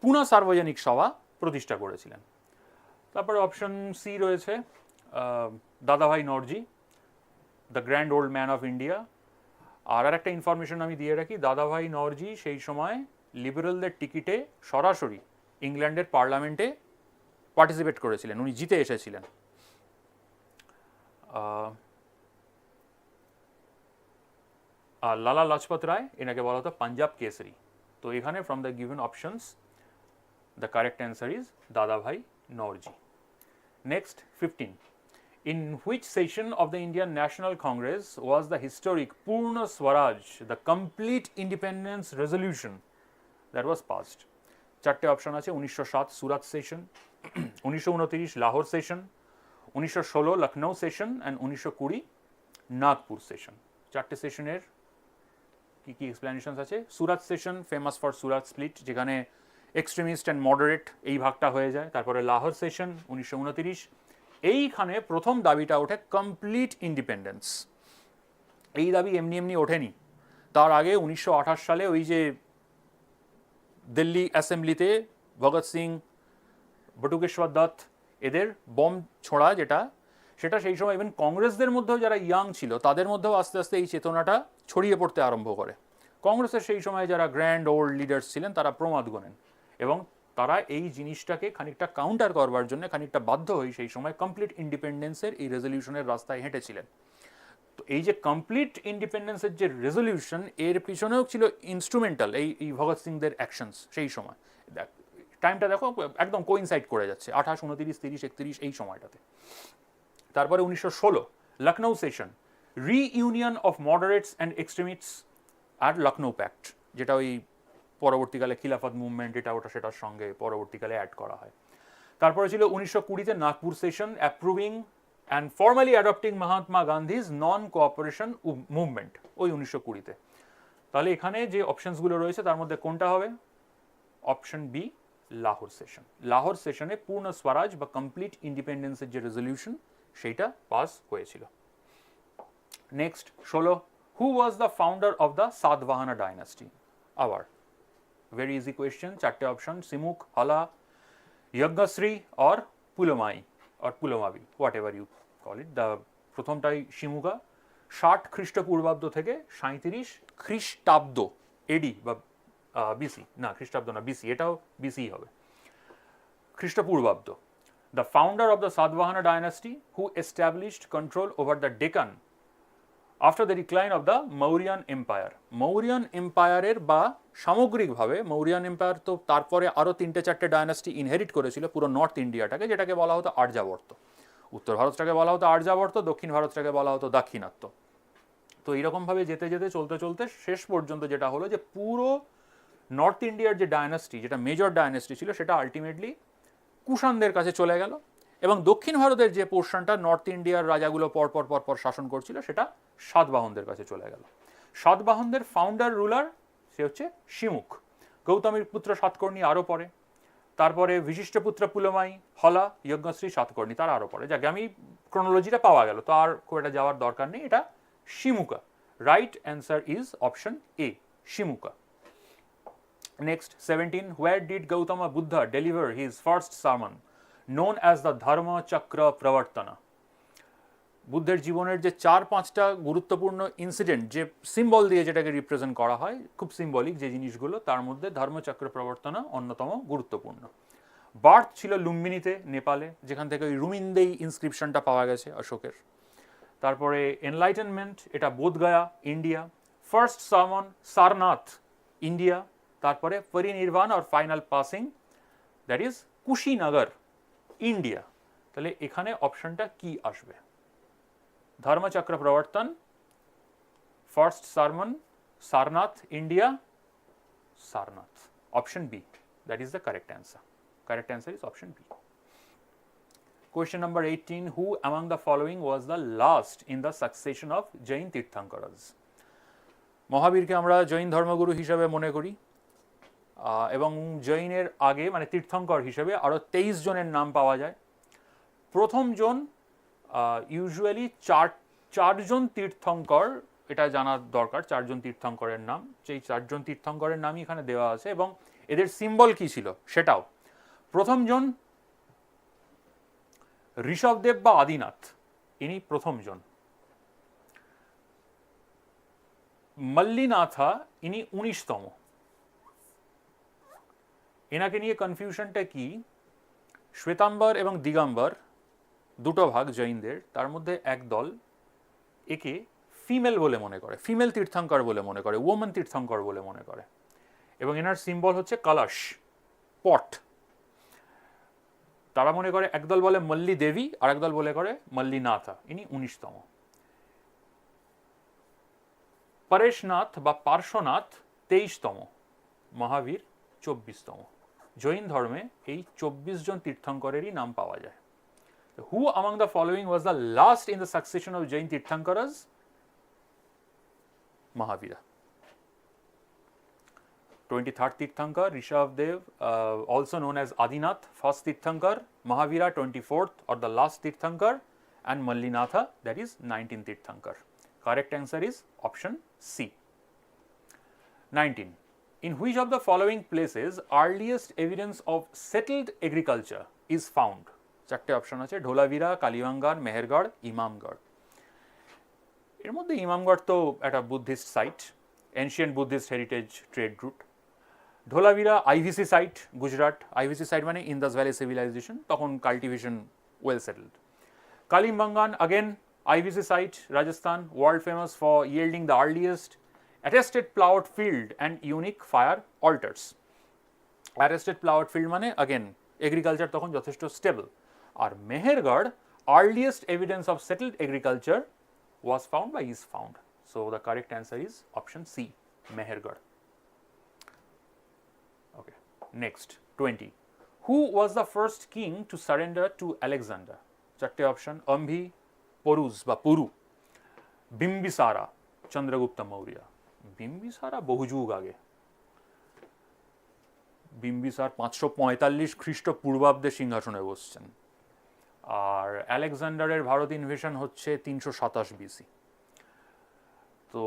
পুনা সার্বজনিক সভা প্রতিষ্ঠা করেছিলেন. তারপরে অপশন সি রয়েছে Dadabhai Naoroji, the grand old man of India. আর একটা ইনফরমেশন আমি দিয়ে রাখি, দাদাভাই নরজি সেই সময় লিবারেলদের টিকিটে সরাসরি ইংল্যান্ডের পার্লামেন্টে পার্টিসিপেট করেছিলেন, উনি জিতে এসেছিলেন. আর লালা লাজপত রায়, এনাকে বলা হতো পাঞ্জাব কেসরি. তো এখানে from the given options the correct answer is দাদাভাই Naoroji. Next 15. In which session of the Indian National Congress was the historic Purna Swaraj, the complete independence resolution that was passed? চারটে অপশন আছে. 1907 সুরাত session, 1929 Lahore session, 1916 Lucknow session and 1920 Nagpur session. চারটে সেশনের কি কি explanations আছে? সুরাত session famous for Surat split, যেখানে extremist and moderate এই ভাগটা হয়ে যায়. তারপরে লাহোর সেশন 1929, এইখানে প্রথম দাবিটা ওঠে কমপ্লিট ইন্ডিপেন্ডেন্স. এই দাবি এমনি এমনি ওঠেনি, তার আগে 1928 সালে ওই যে দিল্লি অ্যাসেম্বলিতে ভগৎ সিং, বটুকেশ্বর দত্ত এদের বম ছোড়া যেটা, সেটা সেই সময় ইভেন কংগ্রেসদের মধ্যেও যারা ইয়াং ছিল তাদের মধ্যেও আস্তে আস্তে এই চেতনাটা ছড়িয়ে পড়তে আরম্ভ করে. কংগ্রেসের সেই সময় যারা গ্র্যান্ড ওল্ড লিডার্স ছিলেন তারা প্রমাদ গোনেন এবং তারা এই জিনিসটাকে খানিকটা কাউন্টার করবার জন্য খানিকটা বাধ্য হয়ে সেই সময় কমপ্লিট ইন্ডিপেন্ডেন্সের এই রেজলিউশনের রাস্তায় হেঁটেছিলেন. তো এই যে কমপ্লিট ইন্ডিপেন্ডেন্সের যে রেজলিউশন, এর পিছনেও ছিল ইনস্ট্রুমেন্টাল এই ভগৎ সিংদের অ্যাকশনস. সেই সময় টাইমটা দেখো একদম কোইনসাইড করে যাচ্ছে, 28, 29, 30, 31 এই সময়টাতে. তারপরে 1916 Lucknow session, reunion of moderates and extremists আর লখনৌ প্যাক্ট, যেটা ওই পরবর্তীকালে খিলাফত মুভমেন্ট এটা ওটা সেটার সঙ্গে পরবর্তীকালে অ্যাড করা হয়. তারপরে ছিল 1920-তে Nagpur session, approving and formally adopting Mahatma Gandhi's non cooperation movement, ওই 1920-তে. তাহলে এখানে যে অপশনসগুলো রয়েছে তার মধ্যে কোনটা হবে? Option B, Lahore session. Lahore সেশনে পূর্ণ স্বরাজ বা কমপ্লিট ইন্ডিপেন্ডেন্সের যে রেজলিউশন সেইটা পাস হয়েছিল. Next 16. Who was the founder of the Satavahana dynasty? আবার very easy question, চারটে option, Simuk, Hala, Yajnashri or Pulumai or Pulumavi, whatever you call it. The প্রথমটাই সিমুকা, 60 খ্রিস্টপূর্বাব্দ থেকে 37 খ্রিস্টাব্দ এডি বা বিসি, না খ্রিস্টাব্দ না বিসি, এটাও বিসি হবে, খ্রিস্টপূর্বাব্দ. The founder of the Satavahana dynasty who established control over the Deccan after the decline of the Mauryan empire. Mauryan এম্পায়ারের বা সামগ্রিকভাবে মৌরিয়ান এম্পায়ার তো তারপরে আরও 3-4টে ডায়নাস্টি ইনহেরিট করেছিল পুরো নর্থ ইন্ডিয়াটাকে, যেটাকে বলা হতো আর্যাবর্ত. উত্তর ভারতটাকে বলা হতো আর্যাবর্ত, দক্ষিণ ভারতটাকে বলা হতো দাক্ষিণাত্য. তো এইরকমভাবে যেতে যেতে চলতে চলতে শেষ পর্যন্ত যেটা হলো যে পুরো নর্থ ইন্ডিয়ার যে ডায়নাস্টি, যেটা মেজর ডায়নাস্টি ছিল, সেটা আলটিমেটলি কুষাণদের কাছে চলে গেল এবং দক্ষিণ ভারতের যে পোর্শনটা নর্থ ইন্ডিয়ার রাজাগুলো পরপর পরপর শাসন করছিল সেটা সাতবাহনদের কাছে চলে গেল. সাতবাহনদের ফাউন্ডার রুলার সে হচ্ছে সিমুক, গৌতমীর পুত্র সাতকর্ণী আরও পরে, তারপরে বিশিষ্টপুত্র পুলমাই, হলা, যজ্ঞশ্রী, সাতকর্ণী তার আরও পরে. যাকে আমি ক্রোনোলজিটা পাওয়া গেল, তো আর খুব একটা যাওয়ার দরকার নেই. এটা সিমুকা Right answer is option A, Shimuka. Next, 17. Where did Gautama Buddha deliver his first sermon, known as the Dharma Chakra Pravartana? বুদ্ধের জীবনের যে 4-5টা গুরুত্বপূর্ণ ইনসিডেন্ট, যে সিম্বল দিয়ে যেটাকে রিপ্রেজেন্ট করা হয়, খুব সিম্বলিক যে জিনিসগুলো, তার মধ্যে ধর্মচক্র প্রবর্তনা অন্যতম গুরুত্বপূর্ণ। বার্থ ছিল লুম্বিনীতে, নেপালে, যেখান থেকে ওই রুমিন্দেই ইনস্ক্রিপশনটা পাওয়া গেছে অশোকের। তারপরে এনলাইটেনমেন্ট, এটা Bodhgaya, India. First sermon Sarnath, India. তারপরে পরিনির্বাণ আর final passing, that is Kushinagar, India. তাহলে এখানে অপশনটা কি আসবে? ধর্মচক্র প্রবর্তন, first sermon, Sarnath, India, Sarnath. Option B, that is the correct answer. Correct answer is option B. Question number 18. Who among the following was the last in the succession of Jain Tirthankaras? মহাবীরকে আমরা জৈন ধর্মগুরু হিসেবে মনে করি, এবং জৈনের আগে মানে তীর্থঙ্কর হিসেবে আরও 23 জনের নাম পাওয়া যায়। প্রথম জন ইউজুয়ালি চারজন তীর্থঙ্কর, এটা জানা দরকার, 4 জন তীর্থঙ্করের নাম। সেই 4 জন তীর্থঙ্করের নামই এখানে দেওয়া আছে এবং এদের সিম্বল কি ছিল সেটাও। প্রথম জন ঋষভদেব বা আদিনাথ, ইনি প্রথম জন। মল্লিনাথা, ইনি 19তম। এনাকে নিয়ে কনফিউশনটা কি, শ্বেতাম্বর এবং দিগম্বর দুটো ভাগ জৈনদের, তার মধ্যে এক দল একে ফিমেল বলে মনে করে, ফিমেল তীর্থঙ্কর বলে মনে করে, ওমেন তীর্থঙ্কর বলে মনে করে, এবং এনার সিম্বল হচ্ছে কলস, পট। তারা মনে করে, একদল বলে মল্লী দেবী আর একদল বলে করে মল্লিনাথা, ইনি 19তম। পরেশনাথ বা পার্শ্বনাথ 23তম, মহাবীর 24তম। জৈন ধর্মে এই 24 জন তীর্থঙ্করেরই নাম পাওয়া যায়। হু among the following was the last in the succession of Jain Tirthankaras? Mahavira. 23rd Tirthankar, Rishabhdev, also known as Adinath, first Tirthankar, Mahavira 24th or the last Tirthankar, and Mallinatha, that is 19th Tirthankar. Correct answer is option C. 19. In which of the following places earliest evidence of settled agriculture is found? 4টে অপশন আছে, ঢোলাভিরা, কালিবাঙ্গার, মেহেরগড়, ইমামগড়। এর মধ্যে ইমামগড় তো একটা Buddhist site, ancient Buddhist heritage trade route. Dholavira IVC site, Gujarat. IVC site মানে Indus valley civilisation, তখন cultivation well settled. Kalibangan again IVC site, Rajasthan, world famous for yielding the earliest attested ploughed field and unique fire altars. Attested ploughed field মানে again agriculture তখন যথেষ্ট stable. আর Mehrgarh, earliest evidence of settled agriculture was found by is found. So the correct answer is option C, Mehergarh. Okay, next 20. Who was the first king to surrender to Alexander? চারটে option, অম্ভি, পরুজ বা পুরু, বিম্বিসারা, চন্দ্রগুপ্ত মৌর্য। বিম্বিসারা বহু যুগ আগে, বিম্বিসার 545 খ্রিস্টপূর্বাব্দে সিংহাসনে বসছেন। আর আলেকজান্ডারের ভারত ইনভেশন হচ্ছে 327 বিসি। তো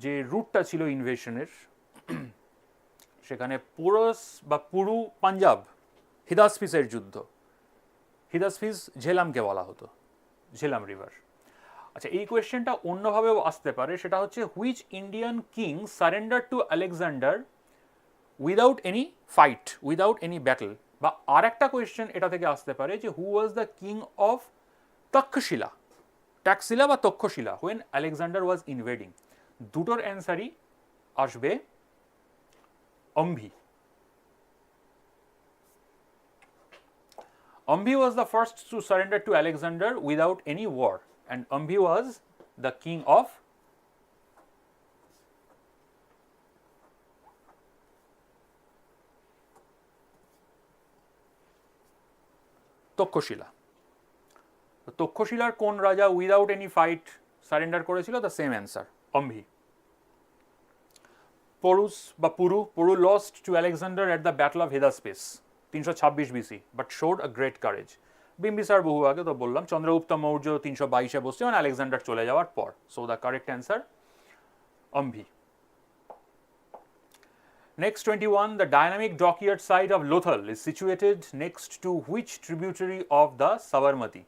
যে রুটটা ছিল ইনভেশনের, সেখানে পোরস বা পুরু পাঞ্জাব, হিদাসপিসের যুদ্ধ, হিদাসপিস ঝেলামকে বলা হতো, ঝেলাম রিভার। আচ্ছা, এই কোয়েশ্চেনটা অন্যভাবেও আসতে পারে, সেটা হচ্ছে which Indian king surrender to Alexander without any fight, without any battle. বা আর একটা কোয়েশ্চেন এটা থেকে আসতে পারে যে who was the king of Takshashila, Taxila বা Takshashila when Alexander was invading. দুটোর অ্যান্সারই আসবে অম্ভি। Ambhi was the first to surrender to Alexander without any war, and Ambhi was the king of Takshashila. তক্ষশিলার কোন রাজা উইদাউট এনি ফাইট সারেন্ডার করেছিল? The same answer, Ambhi. Porus বা Puru lost to Alexander at the battle of Hydaspes 326 BC, but showed a great courage. Bimbisara বহু আগে, তো বললাম চন্দ্রগুপ্ত মৌর্য 322-এ বসছে, মানে আলেকজান্ডার চলে যাওয়ার পর। So the correct answer Ambhi. Next 21, the dynamic dockyard site of Lothal is situated next to which tributary of the Sabarmati?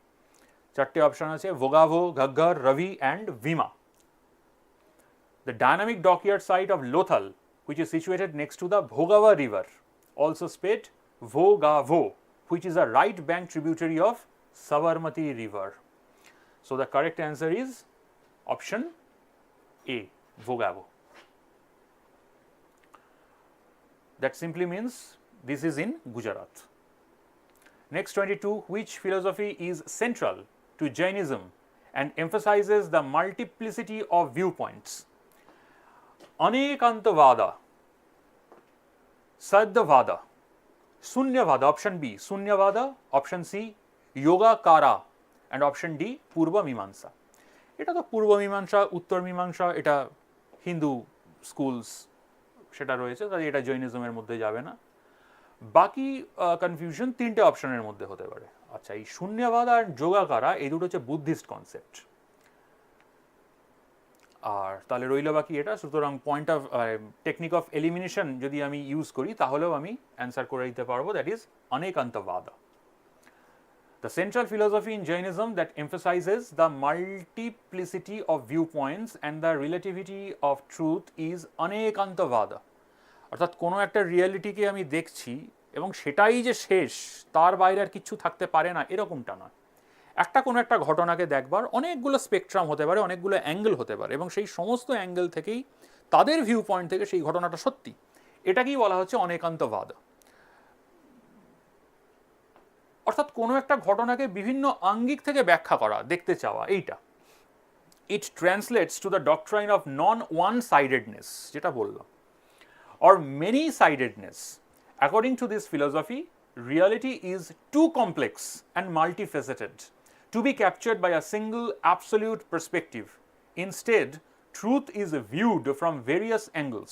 চারটে অপশন আছে, Bhogavo, Ghaggar, Ravi and Bhima. The dynamic dockyard site of Lothal, which is situated next to the Bhogava river, also spelled Vogavo, which is a right bank tributary of Sabarmati river. So the correct answer is option A, Vogavo. That simply means this is in Gujarat. Next 22, which philosophy is central to Jainism and emphasizes the multiplicity of viewpoints? Anekantavada, Saddhavada, Sunyavada, option B, Sunyavada, option C, Yogacara, and option D, Purva Mimamsa. এটা তো পূর্ব মীমাংসা, উত্তর মীমাংসা, এটা Hindu schools সেটা রয়েছে, তাই এটা জৈনিজমের মধ্যে যাবে না। বাকি কনফিউশন তিনটে অপশনের মধ্যে হতে পারে। আচ্ছা, এই শূন্যবাদ আর যোগাকারা এই দুটো হচ্ছে বুদ্ধিস্ট কনসেপ্ট, আর তাহলে রইল বাকি এটা। সুতরাং point of technique of elimination যদি আমি ইউজ করি তাহলেও আমি অ্যান্সার করে দিতে পারবো, that is Anekantavada. The central philosophy in Jainism that emphasizes the multiplicity of viewpoints and the relativity of truth is Anekantavada. অর্থাৎ কোনো একটা রিয়েলিটিকে আমি দেখছি এবং সেটাই যে শেষ, তার বাইরে আর কিছু থাকতে পারে না, এরকমটা নয়। কোনো একটা ঘটনাকে দেখবার অনেকগুলো স্পেকট্রাম হতে পারে, অনেকগুলো অ্যাঙ্গেল হতে পারে, এবং সেই সমস্ত অ্যাঙ্গেল থেকেই তাদের ভিউ পয়েন্ট থেকে সেই ঘটনাটা সত্যি, এটাকেই বলা হচ্ছে অনেকান্তবাদ। অর্থাৎ কোনো একটা ঘটনাকে বিভিন্ন আঙ্গিক থেকে ব্যাখ্যা করা, দেখতে চাওয়া, এইটা। It translates to the doctrine of non one sidedness, যেটা বললাম, or many sidedness. According to this philosophy, reality is too complex and multifaceted to be captured by a single absolute perspective. Instead, truth is viewed from various angles,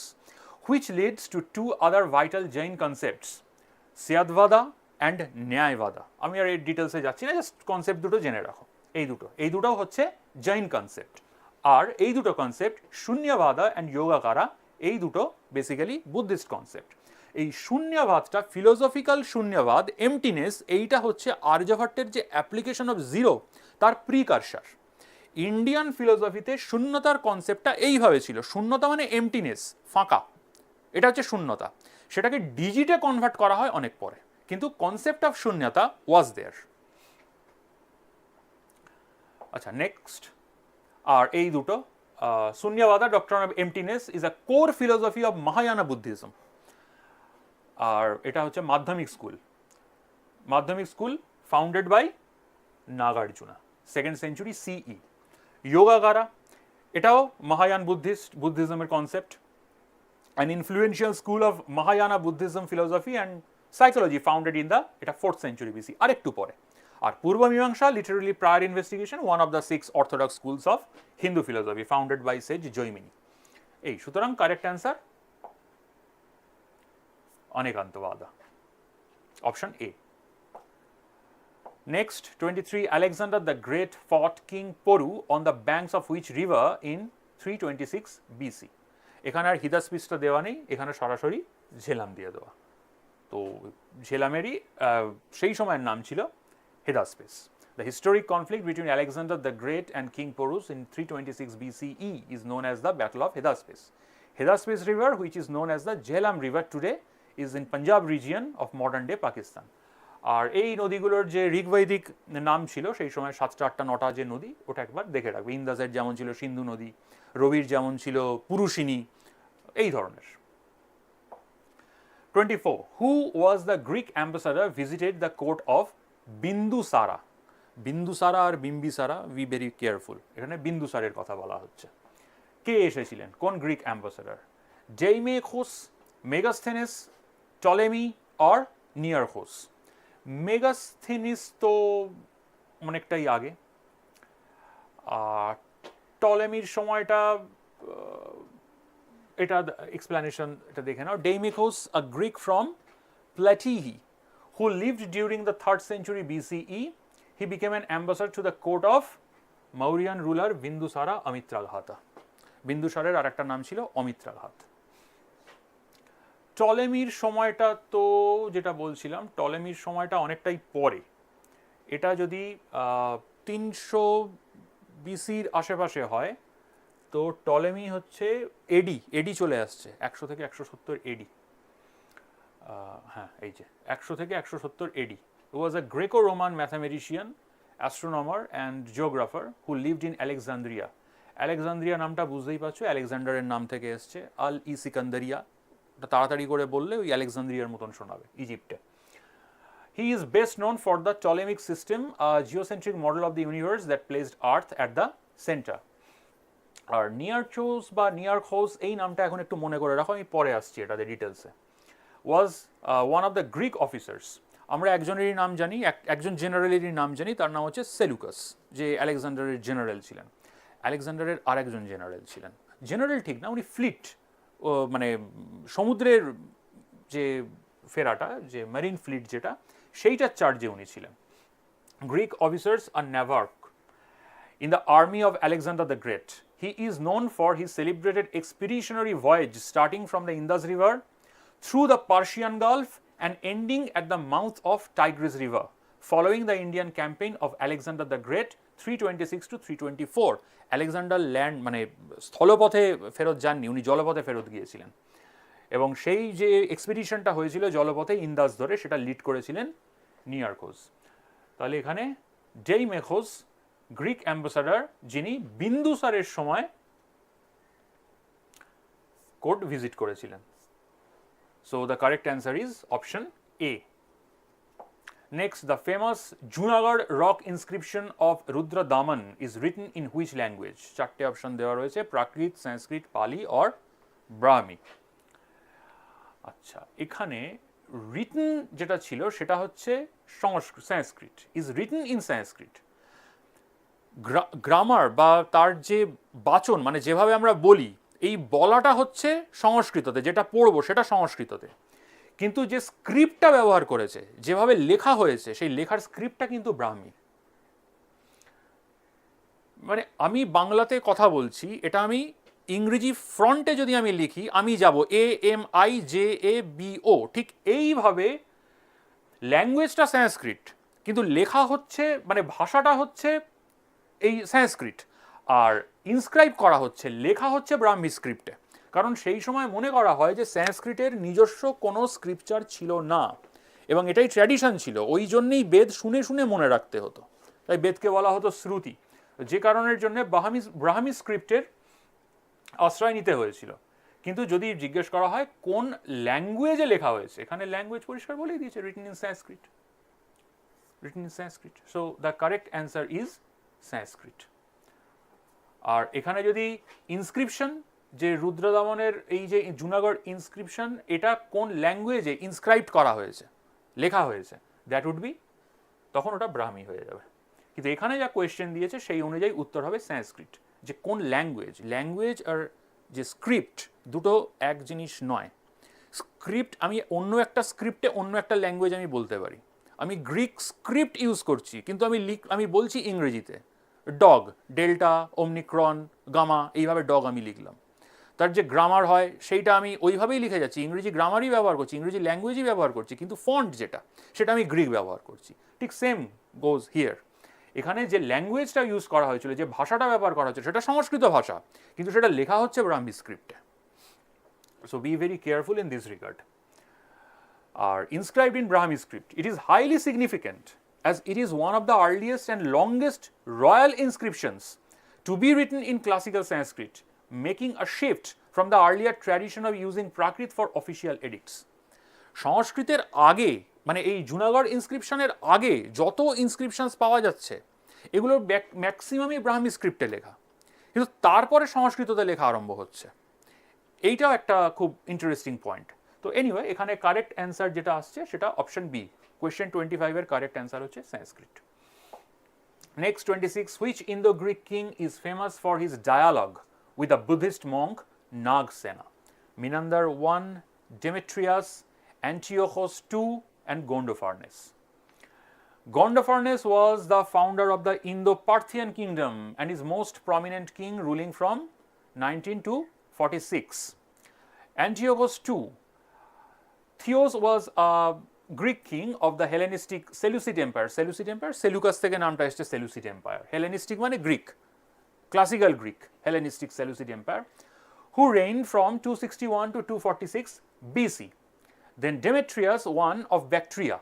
which leads to two other vital Jain concepts, Syadvada and Nyayavada. আমি আর এই ডিটেলসে যাচ্ছি না, just concept দুটো জেনে রাখো। এই দুটো হচ্ছে জৈন কনসেপ্ট, আর এই দুটো কনসেপ্ট শূন্যবাদা অ্যান্ড যোগাকারা, এই দুটো বেসিক্যালি বুদ্ধিস্ট কনসেপ্ট। এই শূন্যবাদটা, ফিলোসফিক্যাল শূন্যবাদ, এমটিনেস, এইটা হচ্ছে আর্যভট্টের যে অ্যাপ্লিকেশন অফ জিরো তার প্রিকারসার। ইন্ডিয়ান ফিলোসফিতে শূন্যতার কনসেপ্টটা এইভাবে ছিল, শূন্যতা মানে এমটিনেস, ফাঁকা, এটা হচ্ছে শূন্যতা। সেটাকে ডিজিটে কনভার্ট করা হয় অনেক পরে, কিন্তু কনসেপ্ট অফ শূন্যতা ওয়াজ দেয়ার। আচ্ছা, নেক্সট, আর এই দুটো Shunyavada, doctrine of emptiness, is a core philosophy of Mahayana Buddhism. আর এটা হচ্ছে Madhyamika school founded by Nagarjuna, 2nd century CE। Yogacara, এটাও মহায়ান বুদ্ধিজমের concept, an influential school of Mahayana Buddhism philosophy and psychology founded in the, এটা 4th century BC, আরেকটু পরে। আর Purva Mimamsa, literally prior investigation, one of the 6 orthodox schools of Hindu philosophy founded by sage Jaimini. এই সুতরাং correct answer Anekantavada, option A. Next 23, Alexander the Great fought King Poru on the banks of which river in 326 BC? এখানে আর হিদাসপিসটা দেওয়া নেই, এখানে সরাসরি ঝেলাম দিয়ে দেওয়া। তো ঝেলামেরই সেই সময়ের নাম ছিল Hydaspes. The historic conflict between Alexander the Great and King Porus in 326 BCE is known as the Battle of Hydaspes. Hydaspes River, which is known as the Jhelum River today, is in Punjab region of modern day Pakistan. আর এই নদীগুলোর যে ঋগ্বৈদিক নাম ছিল সেই সময় 7টা 8টা 9টা যে নদী, ওটা একবার দেখে রাখবে। ইন্দাসের যেমন ছিল সিন্ধু নদী, রবির যেমন ছিল পুরুষিনী, এই ধরনের। 24, who was the Greek ambassador visited the court of Bindusara? Bindusara আর বিম্বিসারা, বি ভেরি কেয়ারফুল, এখানে বিন্দুসারের কথা বলা হচ্ছে। কে এসেছিলেন, কোন Greek ambassador? Deimachus, Megasthenes, Ptolemy or Nearchus? Megasthenes তো অনেকটাই আগে, আর টলেমির সময়টা, এটা এক্সপ্লেনেশন এটা দেখে নাও। Deimachus, a Greek from Plataea who lived during the 3rd century BCE, he became an ambassador to the court of Mauryan ruler Bindusara Amitraghata. বিন্দুসারের আর একটা নাম ছিল অমিত্রাঘাত। টলেমির সময়টা তো যেটা বলছিলাম, টলেমির সময়টা অনেকটাই পরে। এটা যদি 300 বিসির আশেপাশে হয়, তো টলেমি হচ্ছে এডি চলে আসছে 100 থেকে 170 এডি। হ্যাঁ, এই যে 100 থেকে 170 এডি। He was a Greco-Roman mathematician, astronomer and geographer who lived in Alexandria. Alexandria নামটা বুঝতেই পারছো, আলেকজান্ডারের নাম থেকে এসছে। আল ই সিকান্দারিয়া, ওটা তাড়াতাড়ি করে বললে ওই আলেকজান্দ্রিয়ার মতন শোনাবে, ইজিপ্টে। He is best known for the Ptolemaic system, a geocentric model of the universe that placed Earth at the center. আর নিয়ারচোস বা নিয়ারখোস এই নামটা এখন একটু মনে করে রাখো, আমি পরে আসছি এটাতে ডিটেলসে। was one of the Greek officers. আমরা একজনেরই নাম জানি, একজন জেনারেলেরই নাম জানি, তার নাম হচ্ছে সেলুকাস, যে আলেকজান্ডারের জেনারেল ছিলেন। আলেকজান্ডারের আরেকজন জেনারেল ছিলেন, জেনারেল ঠিক না, উনি ফ্লিট, মানে সমুদ্রের যে ফেরাটা, যে মেরিন ফ্লিট যেটা, সেইটার চার্জে উনি ছিলেন। গ্রিক অফিসার্স আর navarch in the army of Alexander the Great. He is known for his celebrated expeditionary voyage starting from the Indus River through the Persian Gulf and ending at the mouth of Tigris River, following the Indian campaign of Alexander the Great 326 to 324. Alexander land মানে স্থলপথে ফেরত যাননি, উনি জলপথে ফেরত গিয়েছিলেন, এবং সেই যে এক্সপিডিশনটা হয়েছিল জলপথে ইন্দাস ধরে, সেটা লিড করেছিলেন নিয়ারখোস। তাহলে এখানে ডেইমেখোস গ্রিক অ্যাম্বাসাডার, যিনি বিন্দুসারের সময় কোর্ট ভিজিট করেছিলেন। So the correct answer is option A. Next, the famous Junagadh rock inscription of Rudra Daman is written in which language? চারটে অপশন দেওয়া রয়েছে, প্রাকৃত, সংস্কৃত, পালি or ব্রাহ্মী। আচ্ছা, এখানে রিটন যেটা ছিল সেটা হচ্ছে সংস্কৃত, is written in Sanskrit. Grammar বা তার যে বাচন, মানে যেভাবে আমরা বলি, এই বলাটা হচ্ছে সংস্কৃততে, যেটা পড়বো সেটা সংস্কৃততে, কিন্তু যে স্ক্রিপ্টটা ব্যবহার করেছে, যেভাবে লেখা হয়েছে, সেই লেখার স্ক্রিপ্টটা কিন্তু ব্রাহ্মী। মানে আমি বাংলাতে কথা বলছি, এটা আমি ইংরেজি ফ্রন্টে যদি আমি লিখি, আমি যাব AMIJABO, ঠিক এইভাবে ল্যাঙ্গুয়েজটা সংস্কৃত, কিন্তু লেখা হচ্ছে, মানে ভাষাটা হচ্ছে এই সংস্কৃত, আর ইনস্ক্রাইব করা হচ্ছে, লেখা হচ্ছে ব্রাহ্মী স্ক্রিপ্টে। কারণ সেই সময় মনে করা হয় যে সংস্কৃতের নিজস্ব কোনো স্ক্রিপচার ছিল না, এবং এটাই ট্র্যাডিশন ছিল, ওই জন্যেই বেদ শুনে শুনে মনে রাখতে হতো, তাই বেদকে বলা হতো শ্রুতি, যে কারণের জন্য ব্রাহ্মী স্ক্রিপ্টের আশ্রয় নিতে হয়েছিল। কিন্তু যদি জিজ্ঞেস করা হয় কোন ল্যাঙ্গুয়েজে লেখা হয়েছে, এখানে ল্যাঙ্গুয়েজ পরিষ্কার বলেই দিয়েছে, written in Sanskrit, written in Sanskrit. So the correct answer is Sanskrit. আর এখানে যদি ইনস্ক্রিপশন, যে রুদ্রদামনের এই যে জুনাগড় ইনস্ক্রিপশন, এটা কোন ল্যাঙ্গুয়েজে ইনস্ক্রাইবড করা হয়েছে, লেখা হয়েছে, দ্যাট উড বি, তখন ওটা ব্রাহ্মী হয়ে যাবে। কিন্তু এখানে যা কোয়েশ্চেন দিয়েছে সেই অনুযায়ী উত্তর হবে সংস্কৃত। যে কোন ল্যাঙ্গুয়েজ আর যে স্ক্রিপ্ট, দুটো এক জিনিস নয়। স্ক্রিপ্ট, আমি অন্য একটা স্ক্রিপ্টে অন্য একটা ল্যাঙ্গুয়েজ আমি বলতে পারি, আমি গ্রিক স্ক্রিপ্ট ইউজ করছি, কিন্তু আমি বলছি ইংরেজিতে, ডগ, ডেল্টা, ওমনিক্রন, গামা, এইভাবে ডগ আমি লিখলাম। তার যে গ্রামার হয় সেইটা আমি ওইভাবেই লিখে যাচ্ছি, ইংরেজি গ্রামারই ব্যবহার করছি, ইংরেজি ল্যাঙ্গুয়েজই ব্যবহার করছি, কিন্তু ফন্ট যেটা, সেটা আমি গ্রিক ব্যবহার করছি। ঠিক সেম গোজ হিয়ার। এখানে যে ল্যাঙ্গুয়েজটা ইউজ করা হয়েছিল, যে ভাষাটা ব্যবহার করা হয়েছিল, সেটা সংস্কৃত ভাষা, কিন্তু সেটা লেখা হচ্ছে ব্রাহ্মী স্ক্রিপ্টে। So be very careful in this regard. আর inscribed in Brahmi script, it is highly significant as it is one of the earliest and longest royal inscriptions to be written in classical Sanskrit, making a shift from the earlier tradition of using Prakrit for official edicts. সংস্কৃতের আগে, মানে এই জুনাগড় ইনস্ক্রিপশনের আগে যত inscriptions পাওয়া যাচ্ছে, এগুলো ম্যাক্সিমামই ব্রাহ্মী স্ক্রিপ্টে লেখা, কিন্তু তারপরে সংস্কৃততে লেখা আরম্ভ হচ্ছে। এইটাও একটা খুব ইন্টারেস্টিং পয়েন্ট। তো এনিওয়ে, এখানে কারেক্ট অ্যান্সার যেটা আসছে সেটা অপশন বি। কোয়েশ্চেন 25 এর কারেক্ট অ্যান্সার হচ্ছে Sanskrit. Next 26, which Indo-Greek king is famous for his dialogue with a Buddhist monk Nagsena? Menander I, Demetrius, Antiochus II and Gondophares. Gondophares was the founder of the Indo-Parthian kingdom and is most prominent king ruling from 19 to 46. Antiochus II. Theos was a Greek king of the Hellenistic Seleucid Empire. Seleucid Empire, Seleucus থেকে নামটা এসেছে Seleucid Empire. Hellenistic মানে Greek, classical Greek, Hellenistic Seleucid Empire, who reigned from 261 to 246 BC. Then Demetrius I of Bactria,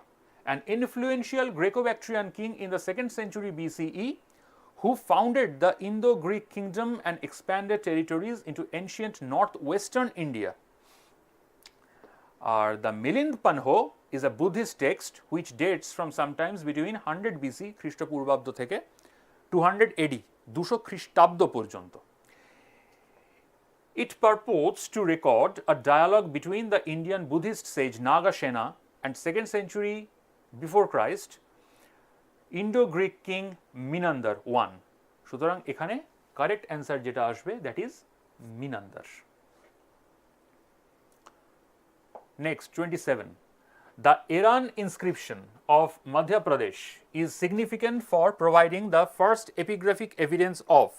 an influential Greco-Bactrian king in the 2nd century BCE, who founded the Indo-Greek kingdom and expanded territories into ancient northwestern India. The Milind Panho is a Buddhist text which dates from sometimes between 100 BC খ্রিস্টপূর্বাব্দ থেকে 200 AD 200 খ্রিস্টাব্দ পর্যন্ত. It purports to record a dialogue between the Indian Buddhist sage Nagasena and 2nd century before Christ Indo-Greek king Menander I. সুতরাং এখানে correct answer যেটা আসবে that is মিনান্দার. Next, 27. The Iran inscription of Madhya Pradesh is significant for providing the first epigraphic evidence of.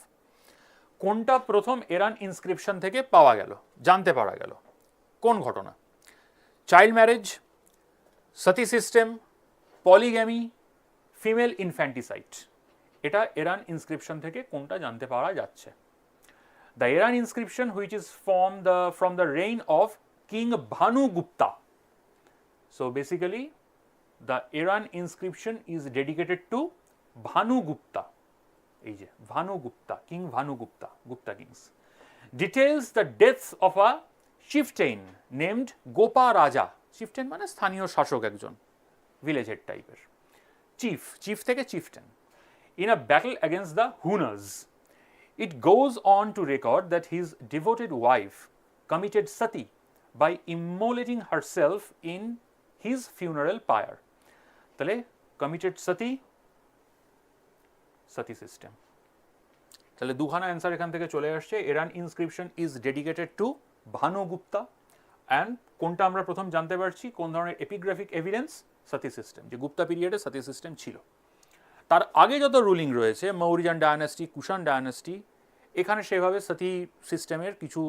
কোনটা প্রথম Iran inscription থেকে পাওয়া গেল, জানতে পারা গেল? কোন ঘটনা? চাইল্ড ম্যারেজ, সতী সিস্টেম, পলিগ্যামি, ফিমেল ইনফ্যান্টিসাইড. এটা ইরান ইনস্ক্রিপশন থেকে কোনটা জানতে পারা যাচ্ছে? The Iran inscription which is from the reign of King Bhanu Gupta. So basically the Iran inscription is dedicated to Bhanu Gupta. এই যে Bhanu Gupta, King Bhanu Gupta, Gupta kings. Details the deaths of a chieftain named Gopa Raja. Chieftain মানে স্থানীয় শাসক একজন, village head টাইপের. Chief থেকে chieftain. In a battle against the Hunas. It goes on to record that his devoted wife committed sati by immolating herself in his funeral pyre. তাহলে committed sati, sati system. তাহলে দুখানা answer এখান থেকে চলে আসছে. Eran inscription is dedicated to Bhanu Gupta and কোনটা আমরা প্রথম জানতে পারছি কোন ধরনের এপিগ্রাফিক এভিডেন্স? সতী সিস্টেম, যে গুপ্তা পিরিয়ডে সতী সিস্টেম ছিল. তার আগে যত রুলিং রয়েছে মৌরিয়ান ডায়নাস্টি, কুষাণ ডায়নাস্টি, এখানে সেভাবে সতী সিস্টেমের কিছু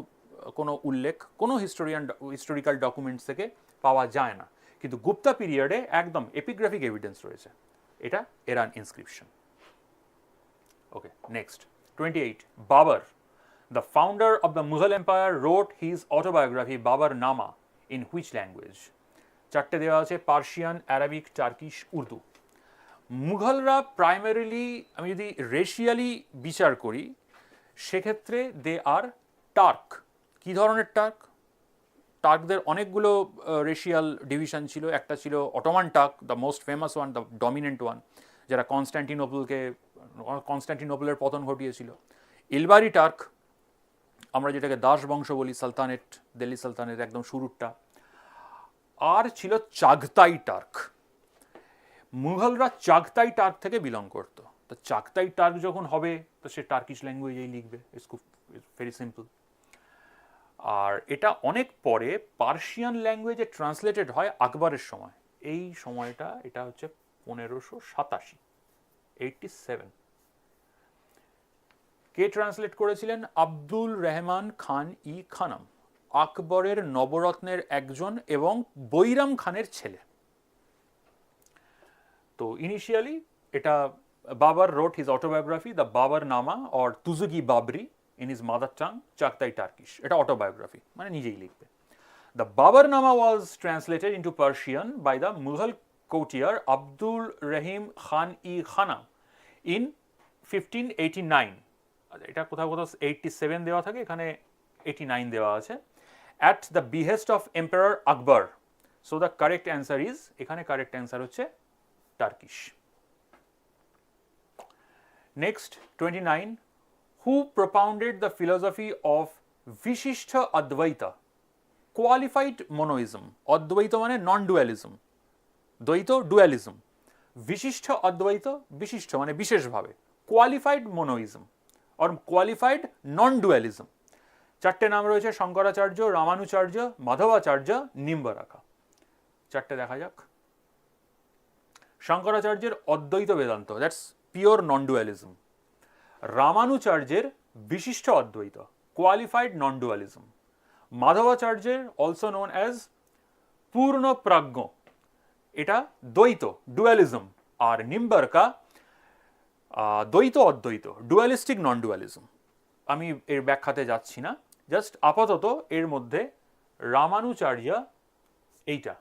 কোনো উল্লেখ কোনো হিস্টোরিক্যাল ডকুমেন্টস থেকে পাওয়া যায় না, কিন্তু গুপ্তা পিরিয়ডে একদম এপিগ্রাফিক এভিডেন্স রয়েছে. এটা Iran inscription. Okay, next 28. Babur, the founder of the Mughal Empire, wrote his autobiography Babur Nama in which language? চারটে দেওয়া আছে: পার্সিয়ান, অ্যারাবিক, টার্কিশ, উর্দু. মুঘলরা প্রাইমারিলি, আমি যদি রেশিয়ালি বিচার করি সেক্ষেত্রে দে আর টার্ক. কী ধরনের টার্ক? টার্কদের অনেকগুলো রেশিয়াল ডিভিশন ছিল. একটা ছিল Ottoman টার্ক, the most famous one, the dominant one, যারা কনস্ট্যান্টিনোপলের পতন ঘটিয়েছিল. ইলবারি টার্ক, আমরা যেটাকে দাস বংশ বলি, সালতানেট, দিল্লি সালতানেট একদম শুরুরটা. আর ছিল চাগতাই টার্ক. মুঘলরা চাগতাই টার্ক থেকে বিলং করতো. তো চাগতাই টার্ক যখন হবে তো সে টার্কিশ ল্যাঙ্গুয়েজেই লিখবে. It's very simple. আর এটা অনেক পরে পার্সিয়ান ল্যাঙ্গুয়েজে ট্রান্সলেটেড হয় আকবরের সময়. এই সময়টা এটা হচ্ছে 1587, 87. কে ট্রান্সলেট করেছিলেন? আব্দুল রহমান খান ই খানাম, আকবরের নবরত্নের একজন এবং বৈরাম খানের ছেলে. তো ইনিশিয়ালি এটা Babur wrote his autobiography, the Babur Nama or Tuzugi Babri in his mother tongue, Chagtai Turkish. এটা অটোবায়োগ্রাফি, মানে নিজেই লিখবে. The Babur Nama was translated into Persian by the Mughal courtier Abdul Rahim Khan i Khanam in 1589. এটা কোথাও কোথাও 87 দেওয়া থাকে, এখানে 89 দেওয়া আছে. At the behest of Emperor Akbar. So the correct answer is, এখানে correct answer হচ্ছে Turkish. Next, 29. Who propounded the philosophy of Vishishta Advaita, qualified monoism? Advaita মানে non-dualism, দ্বৈত dualism. Vishishta Advaita, Vishishta মানে বিশেষভাবে, qualified monoism or qualified non-dualism. চারটে নাম রয়েছে: শঙ্করাচার্য, রামানুচার্য, মাধবাচার্য, নিম্বরাকা. চারটে দেখা যাক. শঙ্করাচার্যের অদ্বৈত Vedanta, that's pure non dualism. রামানুচার্যের বিশিষ্ট অদ্বৈত, কোয়ালিফাইড নন ডুয়ালিজম। মাধবাচার্যের also known as Purna Prajna, এটা দ্বৈত ডুয়ালিজম। আর নিম্বার্কা দ্বৈত অদ্বৈত, ডুয়ালিস্টিক নন ডুয়ালিজম। আমি এর ব্যাখ্যাতে যাচ্ছি না, জাস্ট আপাতত এর মধ্যে রামানুচার্য এইটা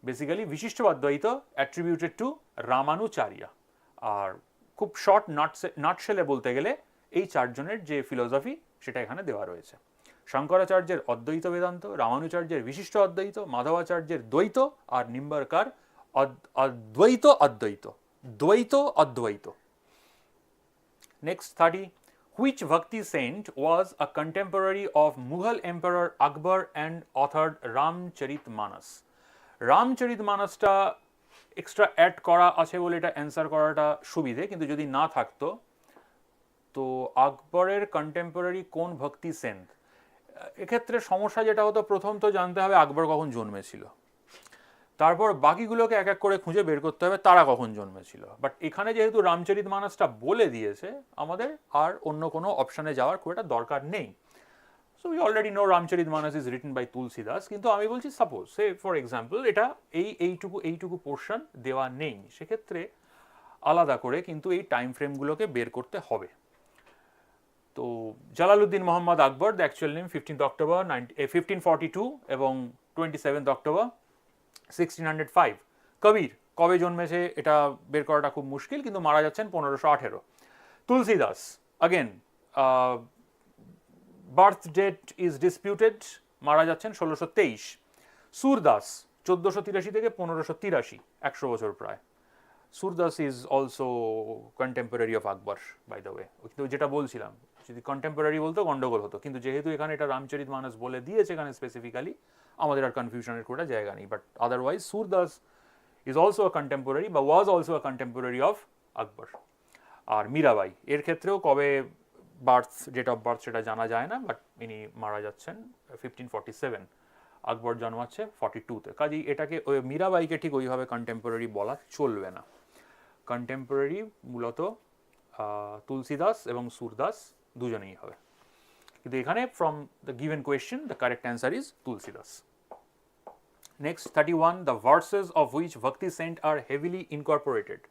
বেসিক্যালি বিশিষ্ট অদ্বৈত অ্যাট্রিবিউটেড টু রামানুচার্য। আর খুব শর্ট নাটশেলে বলতে গেলে এই চারজনের যে ফিলোসফি সেটা এখানে দেওয়া রয়েছে। শঙ্করাচার্যের অদ্বৈত বেদান্ত, রামানুচার্যের বিশিষ্ট অদ্বৈত, মাধবাচার্যের দ্বৈত, আর নিম্বার্কার অদ্বৈত অদ্বৈত, দ্বৈত অদ্বৈত। Next 30. Which Bhakti saint was a contemporary of Mughal Emperor Akbar and authored Ramcharitmanas? রামচরিতমানসটা এক্সট্রা অ্যাড করা আছে বলে এটা অ্যান্সার করাটা সুবিধে, কিন্তু যদি না থাকতো তো আকবরের কন্টেম্পোরারি কোন ভক্তি সেন্ট, এক্ষেত্রে সমস্যা যেটা হতো, প্রথম তো জানতে হবে আকবর কখন জন্মেছিল, তারপর বাকিগুলোকে এক এক করে খুঁজে বের করতে হবে তারা কখন জন্মেছিল। বাট এখানে যেহেতু রামচরিতমানসটা বলে দিয়েছে, আমাদের আর অন্য কোনো অপশানে যাওয়ার খুব একটা দরকার নেই। So we already know Ramcharitmanas is written by Tulsidas, কিন্তু আমি বলছি সাপোজ সে ফর এক্সাম্পল এটা এইটুকু পোর্শন দেওয়া নেই, সেক্ষেত্রে আলাদা করে কিন্তু এই টাইম ফ্রেমগুলোকে বের করতে হবে। তো Jalaluddin Mohammad Akbar, the actual name 15th October 1542 এবং 27th October 1605। কবির কবে জন্মেছে এটা বের করাটা খুব মুশকিল, কিন্তু মারা যাচ্ছেন 1518। Tulsidas again birth date is disputed, মারা যাচ্ছেন 1623। সুরদাস 1483 থেকে 1583, 100 বছর প্রায়। Surdas is also contemporary of Akbar by the way. কিন্তু যেটা বলছিলাম, যদি কন্টেম্পোরারি বলতো গন্ডগোল হতো, কিন্তু যেহেতু এখানে এটা রামচরিতমানস বলে দিয়েছে এখানে স্পেসিফিক্যালি, আমাদের আর কনফিউশনের কোনো জায়গা নেই। But otherwise Surdas is also a contemporary বা was also a contemporary of Akbar. আর মীরাবাই এর ক্ষেত্রেও কবে ডেট অফ বার্থ সেটা জানা যায় না, বাট ইনি মারা যাচ্ছেন 1547, আকবর জন্মাচ্ছে 42-তে। কাজেই এটাকে ওই মীরাবাইকে ঠিক ওইভাবে কন্টেম্পোরারি বলা চলবে না। কন্টেম্পোরারি মূলত তুলসীদাস এবং সুরদাস দুজনেই হবে, কিন্তু এখানে from the given question the correct answer is Tulsidas. Next 31. The verses of which Bhakti saint are heavily incorporated?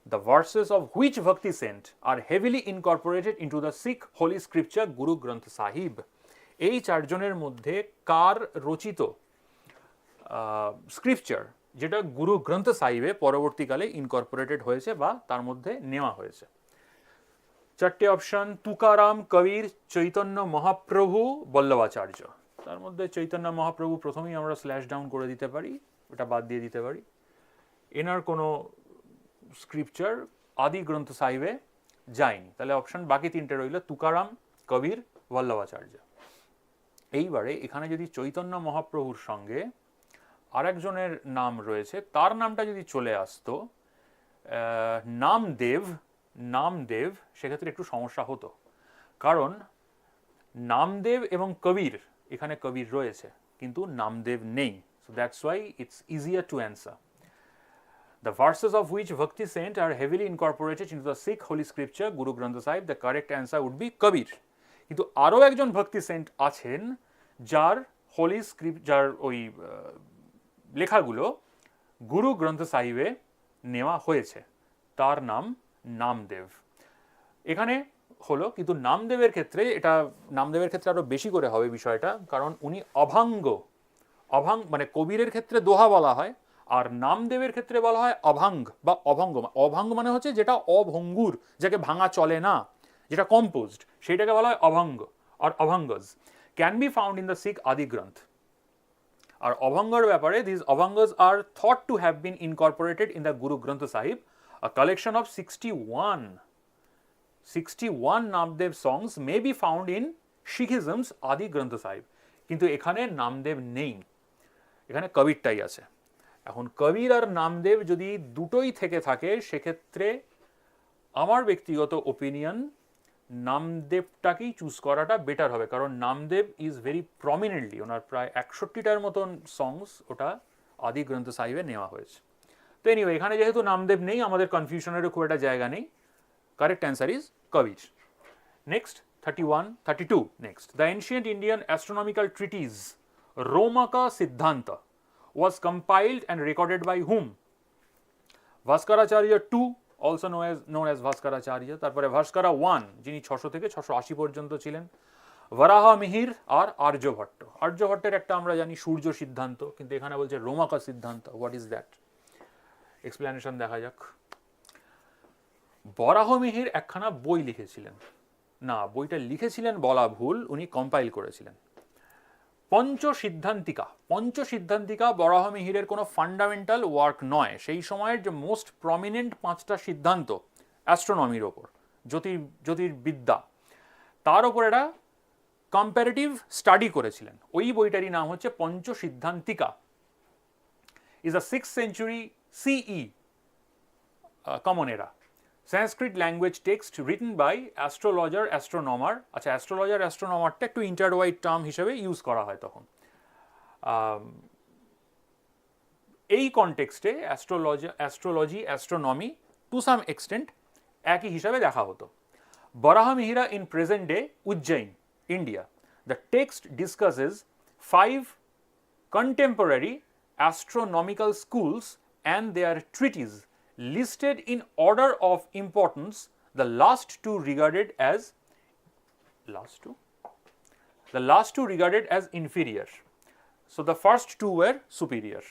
The verses of which Bhakti saint are heavily incorporated into the Sikh holy scripture Guru Granth Sahib? এই চারজনের মধ্যে কার রচিত scripture যেটা গুরু গ্রন্থ সাহিবে পরবর্তীকালে Incorporated হয়েছে বা তার মধ্যে নেওয়া হয়েছে? চারটে অপশন: তুকারাম, কবির, চৈতন্য মহাপ্রভু, বল্লভাচার্য। তার মধ্যে চৈতন্য মহাপ্রভু প্রথমেই আমরা স্ল্যাশ ডাউন করে দিতে পারি, ওটা বাদ দিয়ে দিতে পারি। এনার কোনো স্ক্রিপচার আদি গ্রন্থ সাহিবে যায়নি, তাহলে অপশন বাকি তিনটে রইল তুকারাম, কবির, বল্লভাচার্য। এইবারে এখানে যদি চৈতন্য মহাপ্রভুর সঙ্গে আরেকজনের নাম রয়েছে, তার নামটা যদি চলে আসতো নামদেব, সেক্ষেত্রে একটু সমস্যা হতো, কারণ নামদেব এবং কবির, এখানে কবির রয়েছে কিন্তু নামদেব নেই। So that's why it's easier two answer. The verses of which Bhakti saint are heavily incorporated into the Sikh holy scripture Guru Granth Sahib, the correct answer would be Kabir. কিন্তু আরও একজন ভক্তি সেন্ট আছেন যার Holi script, যার ওই লেখাগুলো গুরু গ্রন্থ সাহিবে নেওয়া হয়েছে, তার নাম নামদেব। এখানে হলো, কিন্তু নামদেবের ক্ষেত্রে আরো বেশি করে হবে বিষয়টা, কারণ উনি অভাঙ্গ মানে কবিরের ক্ষেত্রে দোহা বলা হয়, আর নামদেবের ক্ষেত্রে বলা হয় অভাঙ্গ বা অভঙ্গ। অভাঙ্গ মানে হচ্ছে যেটা অভঙ্গুর, যাকে ভাঙা চলে না, যেটা কম্পোজড, সেইটাকে বলা হয় অভঙ্গ আর abhangs. Can be found in the Sikh Adi Granth. আর অভঙ্গর ব্যাপারে, this abhangs are thought to have been incorporated in the Guru Granth Sahib, a collection of 61 Namdev songs may be found in Sikhism's আদি গ্রন্থ সাহিব। কিন্তু এখানে নামদেব নেই, এখানে কবিরটাই আছে। এখন কবির আর নামদেব যদি দুটোই থেকে থাকে, সেক্ষেত্রে আমার ব্যক্তিগত ওপিনিয়ন নামদেবটাকেই চুজ করাটা বেটার হবে, কারণ নামদেব ইজ ভেরি প্রমিনেন্টলি, ওনার প্রায় 61টার মতন সংস ওটা আদি গ্রন্থ সাহিবে নেওয়া হয়েছে। তো এনিওয়ে এখানে যেহেতু নামদেব নেই আমাদের কনফিউশনেরও খুব একটা জায়গা নেই, correct answer is Kabir. Next 31, 32 next. The ancient Indian astronomical treatise Romaka Siddhanta was compiled and recorded by whom? Vaskaracharya II, also known as Vaskaracharya, তারপরে ভাস্করা 1 যিনি 600 থেকে 680 পর্যন্ত ছিলেন, বরাহা মিহির আর আর্যভট্ট। আর্যভট্টের একটা আমরা জানি সূর্য সিদ্ধান্ত, কিন্তু এখানে বলছে রোমাকা সিদ্ধান্ত। What is that? এক্সপ্লেনেশন দেখা যাক। বরাহ মিহির একখানা বই লিখেছিলেন, না বইটা লিখেছিলেন বলা ভুল, উনি কম্পাইল করেছিলেন। পঞ্চসিদ্ধান্তিকা, পঞ্চসিদ্ধান্তিকা বরাহ মিহিরের কোনো ফান্ডামেন্টাল ওয়ার্ক নয়। সেই সময়ের যে মোস্ট প্রমিনেন্ট 5টা সিদ্ধান্ত অ্যাস্ট্রোনমির ওপর, জ্যোতির্বিদ্যা, তার ওপর একটা কম্পারেটিভ স্টাডি করেছিলেন। ওই বইটারই নাম হচ্ছে Panchasiddhantika. Is a 6th century CE common era Sanskrit language text written by astrologer astronomer। আচ্ছা, অ্যাস্ট্রোলজার অ্যাস্ট্রোনমারটা একটু ইন্টারওয়াইড টার্ম হিসেবে ইউজ করা হয় তখন। এই কনটেক্সটে astrology astronomy to some extent একই হিসাবে দেখা হতো। Varaha Mihira in present day Ujjain, India. The text discusses 5 contemporary astronomical schools and their treatises listed in order of importance, the last two regarded as inferior. So the first two were superior.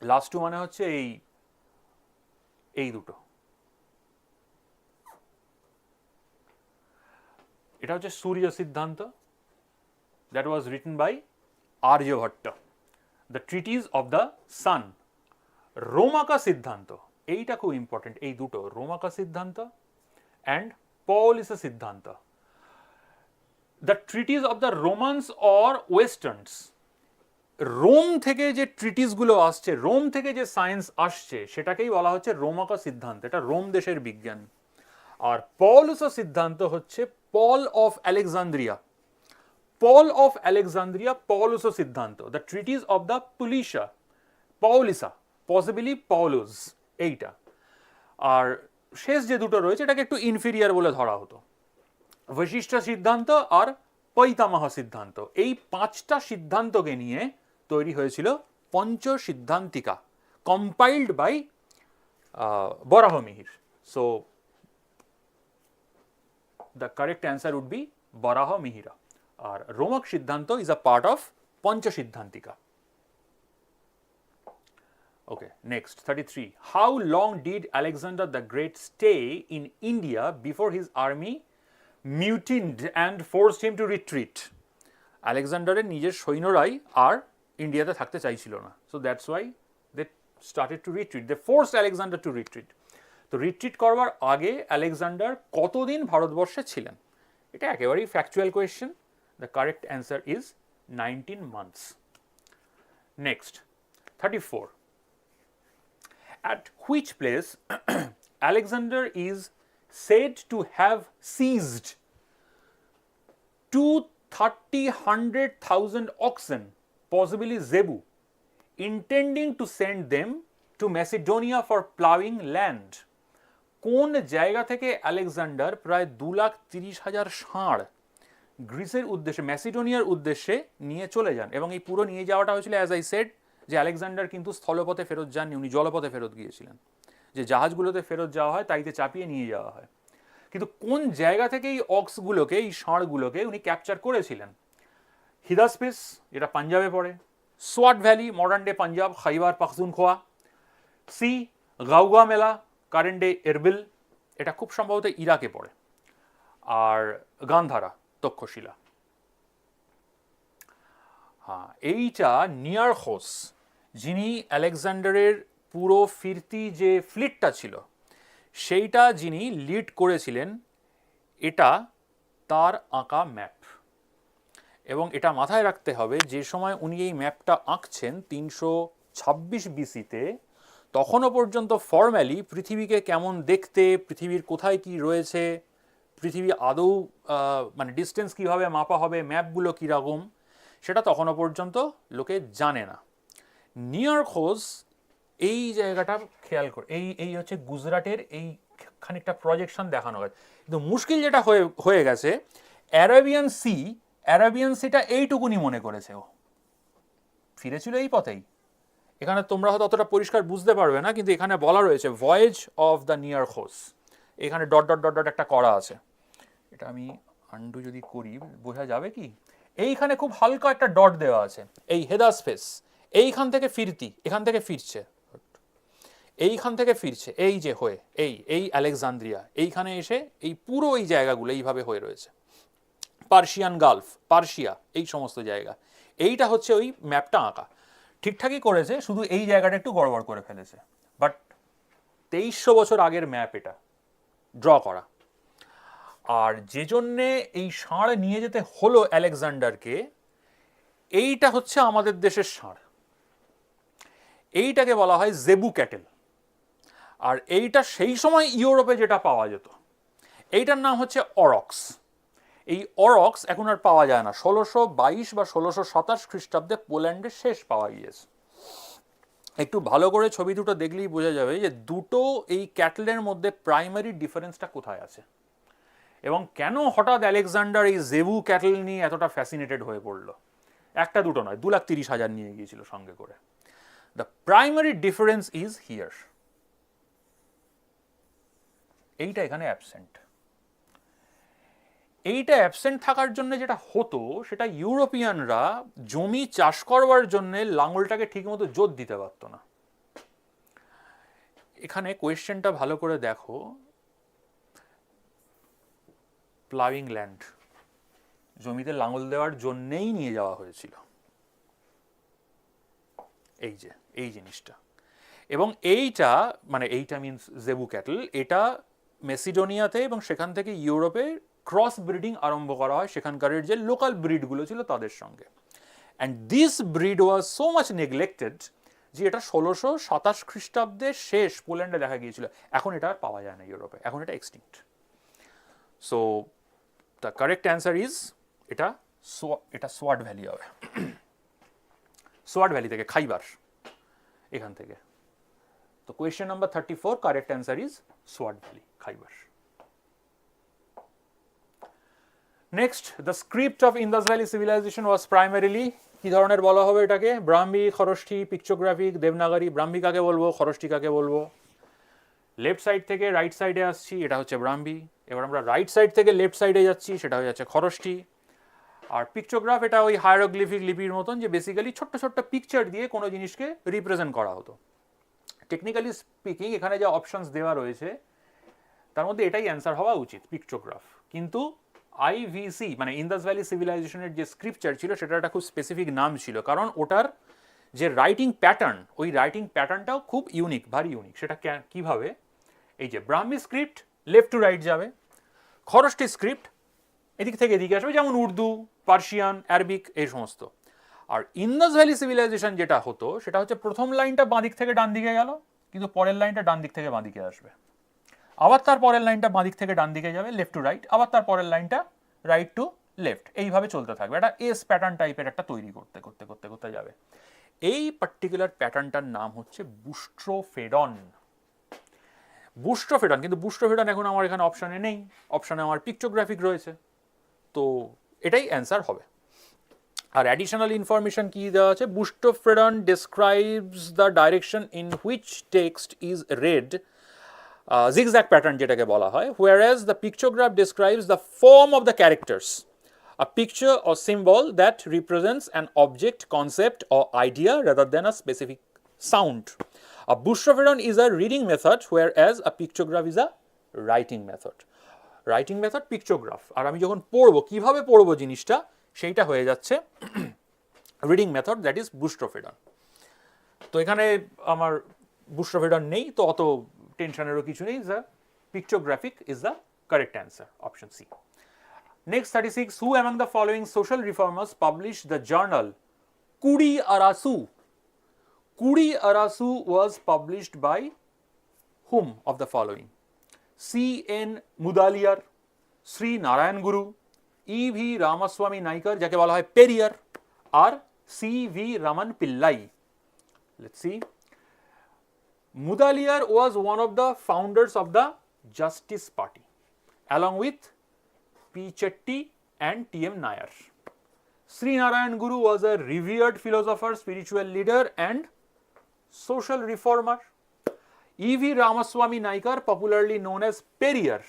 Last two মানে হচ্ছে এই দুটো। এটা হচ্ছে সূর্য সিদ্ধান্ত, that was written by Aryabhatta, the treatise of the sun. রোমাকা সিদ্ধান্ত, এইটা খুব ইম্পর্টেন্ট, এই দুটো রোমাকা সিদ্ধান্ত and Paulisa Siddhanta. The treatise of the Romans or westerns, Rome থেকে যে ট্রিটিসগুলো আসছে, রোম থেকে যে সায়েন্স আসছে, সেটাকেই বলা হচ্ছে রোমাকা সিদ্ধান্ত। এটা রোম দেশের বিজ্ঞান। আর পলিসা সিদ্ধান্ত হচ্ছে পল of Alexandria, Paulisa Siddhanta. The treatise of the Paulisa, possibly Paul's, এইটা। আর শেষ যে দুটো রয়েছে এটাকে একটু ইনফিরিয়ার বলে ধরা হতো, বৈশিষ্ট্য সিদ্ধান্ত আর পৈতামহ সিদ্ধান্ত। এই 5টা সিদ্ধান্তকে নিয়ে তৈরি হয়েছিল Panchasiddhantika, compiled by Varaha Mihir. So the correct answer would be Varaha Mihira. আর Romaka Siddhanta is a part of Panchasiddhantika. Okay, next 33. How long did Alexander the Great stay in India before his army mutinied and forced him to retreat? আলেকজান্ডারের নিজের সৈন্যরাই আর ইন্ডিয়াতে থাকতে চাইছিল না, so that's why they started to retreat. They forced Alexander to retreat. তো retreat করবার আগে Alexander কতদিন ভারতবর্ষে ছিলেন? এটা একেবারেই factual question. The correct answer is 19 months. Next 34. At which place Alexander is said to have seized 230,000 oxen, possibly zebu, intending to send them to Macedonia for plowing land? কোন জায়গা থেকে আলেকজান্ডার প্রায় 2,30,000 ষাঁড় গ্রিসের উদ্দেশ্যে, ম্যাসিডোনিয়ার উদ্দেশ্যে নিয়ে চলে যান? এবং এই পুরো নিয়ে যাওয়াটা হয়েছিল, অ্যাজ আই সেড, যে আলেকজান্ডার কিন্তু স্থলপথে ফেরত যাননি, উনি জলপথে ফেরত গিয়েছিলেন। যে জাহাজগুলোতে ফেরত যাওয়া হয় তাইতে চাপিয়ে নিয়ে যাওয়া হয়। কিন্তু কোন জায়গা থেকে এই অক্সগুলোকে, এই ষাঁড়গুলোকে উনি ক্যাপচার করেছিলেন? হিদাসপিস, যেটা পাঞ্জাবে পড়ে, সোয়াট valley, modern day Punjab, Khyber Pakhtunkhwa, C গাউগা মেলা, কারেন্ট ডে এরবিল, এটা খুব সম্ভবত ইরাকে পড়ে, আর গান্ধারা, তক্ষশিলা। হ্যাঁ, এইটা নিয়ারখোস, যিনি আলেকজান্ডারের পুরো ফিরতি যে ফ্লিটটা ছিল সেইটা যিনি লিড করেছিলেন, এটা তার আঁকা ম্যাপ। এবং এটা মাথায় রাখতে হবে, যে সময় উনি এই ম্যাপটা আঁকছেন 326 BC-তে, তখনও পর্যন্ত ফর্ম্যালি পৃথিবীকে কেমন দেখতে, পৃথিবীর কোথায় কি রয়েছে, পৃথিবী আদৌ মানে ডিস্টেন্স কীভাবে মাপা হবে, ম্যাপগুলো কীরকম, সেটা তখনও পর্যন্ত লোকে জানে না। নিয়ারখোস এই জায়গাটা খেয়াল করে, এই হচ্ছে গুজরাটের এই খানিকটা প্রজেকশন দেখানো হয়। কিন্তু মুশকিল যেটা হয়ে গেছে, অ্যারাবিয়ান সিটা এইটুকুনি মনে করেছে, ও ফিরেছিল এই পথেই। এখানে তোমরা হয়তো অতটা পরিষ্কার বুঝতে পারবে না, কিন্তু এখানে বলা রয়েছে ভয়েজ অফ দ্য নিয়ার হোস, এখানে ডট ডট ডট ডট একটা করা আছে। এটা আমি আন্ডু যদি করি বোঝা যাবে কি, এইখানে খুব হালকা একটা ডট দেওয়া আছে, এই হেদাসফেস, এইখান থেকে ফিরতি, এখান থেকে ফিরছে, এইখান থেকে ফিরছে, এই যে হয়ে এই আলেকজান্দ্রিয়া, এইখানে এসে এই পুরো এই জায়গাগুলো এইভাবে হয়ে রয়েছে, পার্সিয়ান গালফ, পার্সিয়া, এই সমস্ত জায়গা। এইটা হচ্ছে ওই ম্যাপটা আঁকা, ঠিকঠাকই করেছে, শুধু এই জায়গাটা একটু গড়বড় করে ফেলেছে। বাট 2300 বছর আগের ম্যাপ এটা ড্র করা। আর যে জন্যে এই ষাঁড় নিয়ে যেতে হলো আলেকজান্ডারকে, এইটা হচ্ছে আমাদের দেশের ষাঁড়, এইটাকে বলা হয় জেবু ক্যাটেল। আর এইটা সেই সময় ইউরোপে যেটা পাওয়া যেত, এইটার নাম হচ্ছে অরক্স। এই অরক্স এখন আর পাওয়া যায় না, 1622 বা 1627 খ্রিস্টাব্দে পোল্যান্ডে শেষ পাওয়া গিয়েছে। একটু ভালো করে ছবি দুটো দেখলেই বোঝা যাবে যে দুটো এই ক্যাটলের মধ্যে প্রাইমারি ডিফারেন্সটা কোথায় আছে, এবং কেন হঠাৎ আলেকজান্ডার এই জেবু ক্যাটল নিয়ে এতটা ফ্যাসিনেটেড হয়ে পড়লো। একটা দুটো নয়, 2,30,000 নিয়ে গিয়েছিল সঙ্গে করে। The primary difference is here, এইটা এখানে অ্যাবসেন্ট। এইটা অ্যাবসেন্ট থাকার জন্য যেটা হতো, সেটা ইউরোপিয়ানরা জমি চাষ করবার জন্য লাঙলটাকে ঠিকমতো জোর দিতে পারত না। এখানে কোয়েশ্চেনটা ভালো করে দেখো, প্লাউইং ল্যান্ড, জমিতে লাঙল দেওয়ার জন্যেই নিয়ে যাওয়া হয়েছিল, এই যে এই জিনিসটা। এবং এইটা মানে এইটা মিনস জেবু ক্যাটল, এটা মেসিডোনিয়াতে এবং সেখান থেকে ইউরোপে ক্রস ব্রিডিং আরম্ভ করা হয় সেখানকার যে লোকাল ব্রিডগুলো ছিল তাদের সঙ্গে। And this breed was so much neglected যে এটা 1627 খ্রিস্টাব্দের শেষ পোল্যান্ডে দেখা গিয়েছিল। এখন এটা আর পাওয়া যায় না ইউরোপে, এখন এটা extinct. So the correct answer is এটা সোয়াট ভ্যালি হবে, সোয়াট ভ্যালি থেকে, খাইবার, এখান থেকে। তো question number 34, correct answer is Swat valley, Khyber. Next, the script of Indus valley civilization was primarily, কি ধরনের বলা হবে এটাকে? ব্রাহ্মী, খরষ্ঠী, পিকচোগ্রাফিক, দেবনাগরী। ব্রাহ্মী কাকে বলবো, খরষ্ঠী কাকে বলবো? লেফট সাইড থেকে রাইট সাইডে আসছি, এটা হচ্ছে ব্রাহ্মী। এবার আমরা রাইট সাইড থেকে লেফট সাইডে যাচ্ছি, সেটা হয়ে যাচ্ছে খরষ্ঠী। আর পিকচোগ্রাফ এটা ওই হায়ারোগ্লিফিক লিপির মতন, যে বেসিক্যালি ছোট্ট ছোট্ট পিকচার দিয়ে কোনো জিনিসকে রিপ্রেজেন্ট করা হতো। টেকনিক্যালি স্পিকিং এখানে যে অপশনস দেওয়া রয়েছে তার মধ্যে এটাই অ্যান্সার হওয়া উচিত, পিকচোগ্রাফ। কিন্তু আইভিসি মানে ইন্দাস ভ্যালি সিভিলাইজেশনের যে স্ক্রিপচার ছিল সেটার একটা খুব স্পেসিফিক নাম ছিল, কারণ ওটার যে রাইটিং প্যাটার্ন, ওই রাইটিং প্যাটার্নটাও খুব ইউনিক, ভারী ইউনিক। সেটা কিভাবে? এই যে ব্রাহ্মী স্ক্রিপ্ট লেফট টু রাইট যাবে, খরষ্ঠী স্ক্রিপ্ট এদিক থেকে এদিকে আসবে, যেমন উর্দু, পার্সিয়ান, আরবিক, এই সমস্ত। আর ইন্দাস ভ্যালি সিভিলাইজেশন যেটা হতো সেটা হচ্ছে প্রথম লাইনটা বাঁ দিক থেকে ডান দিকে গেল, কিন্তু পরের লাইনটা ডান দিক থেকে বাঁ দিকে আসবে। আবার তার পরের লাইনটা বাঁ দিক থেকে ডান দিকে যাবে, লেফট টু রাইট, আবার তার পরের লাইনটা রাইট টু লেফট, এইভাবে চলতে থাকবে। একটা এস প্যাটার্ন টাইপের একটা তৈরি করতে করতে করতে করতে যাবে। এই পার্টিকুলার প্যাটার্নটার নাম হচ্ছে বুস্ট্রোফেডন। বুস্ট্রোফেডন, কিন্তু বুস্ট্রোফেডন এখন আমার এখানে অপশানে নেই, অপশানে আমার পিকচোগ্রাফিক রয়েছে, তো এটাই অ্যান্সার হবে। আর অ্যাডিশনাল ইনফরমেশন কি দেওয়া আছে? Boustrophedon describes the direction in which text is read, zigzag pattern যেটাকে বলা হয়, whereas the pictograph describes the form of the characters, a picture or symbol that represents an object, concept or idea rather than a specific sound. A bustrofedon is a reading method, whereas a pictograph is a writing method. Writing method, pictograph, আর আমি যখন পড়বো, কিভাবে পড়বো জিনিসটা, সেইটা হয়ে যাচ্ছে reading method, that is বুস্ট্রোফেডন। তো এখানে আমার বুস্ট্রোফেডন নেই, তো অত টেনশনেরও কিছু নেই। The pictographic is the correct answer, option C. Next 36, who among the following social reformers publish the journal Kudi Arasu? Kudi Arasu was published by whom of the following? C.N. Mudaliar, Sri Narayana Guru, E.V. Ramaswamy Naicker যাকে বলা হয় পেরিয়ার, আর C.V. Raman Pillai. Let's see. Mudaliar was one of the founders of the Justice Party, along with P. Chetty and T. M. Nair. Sri Narayan Guru was a revered philosopher, spiritual leader, and social reformer. E. V. Ramaswamy Naikar, popularly known as Periyar,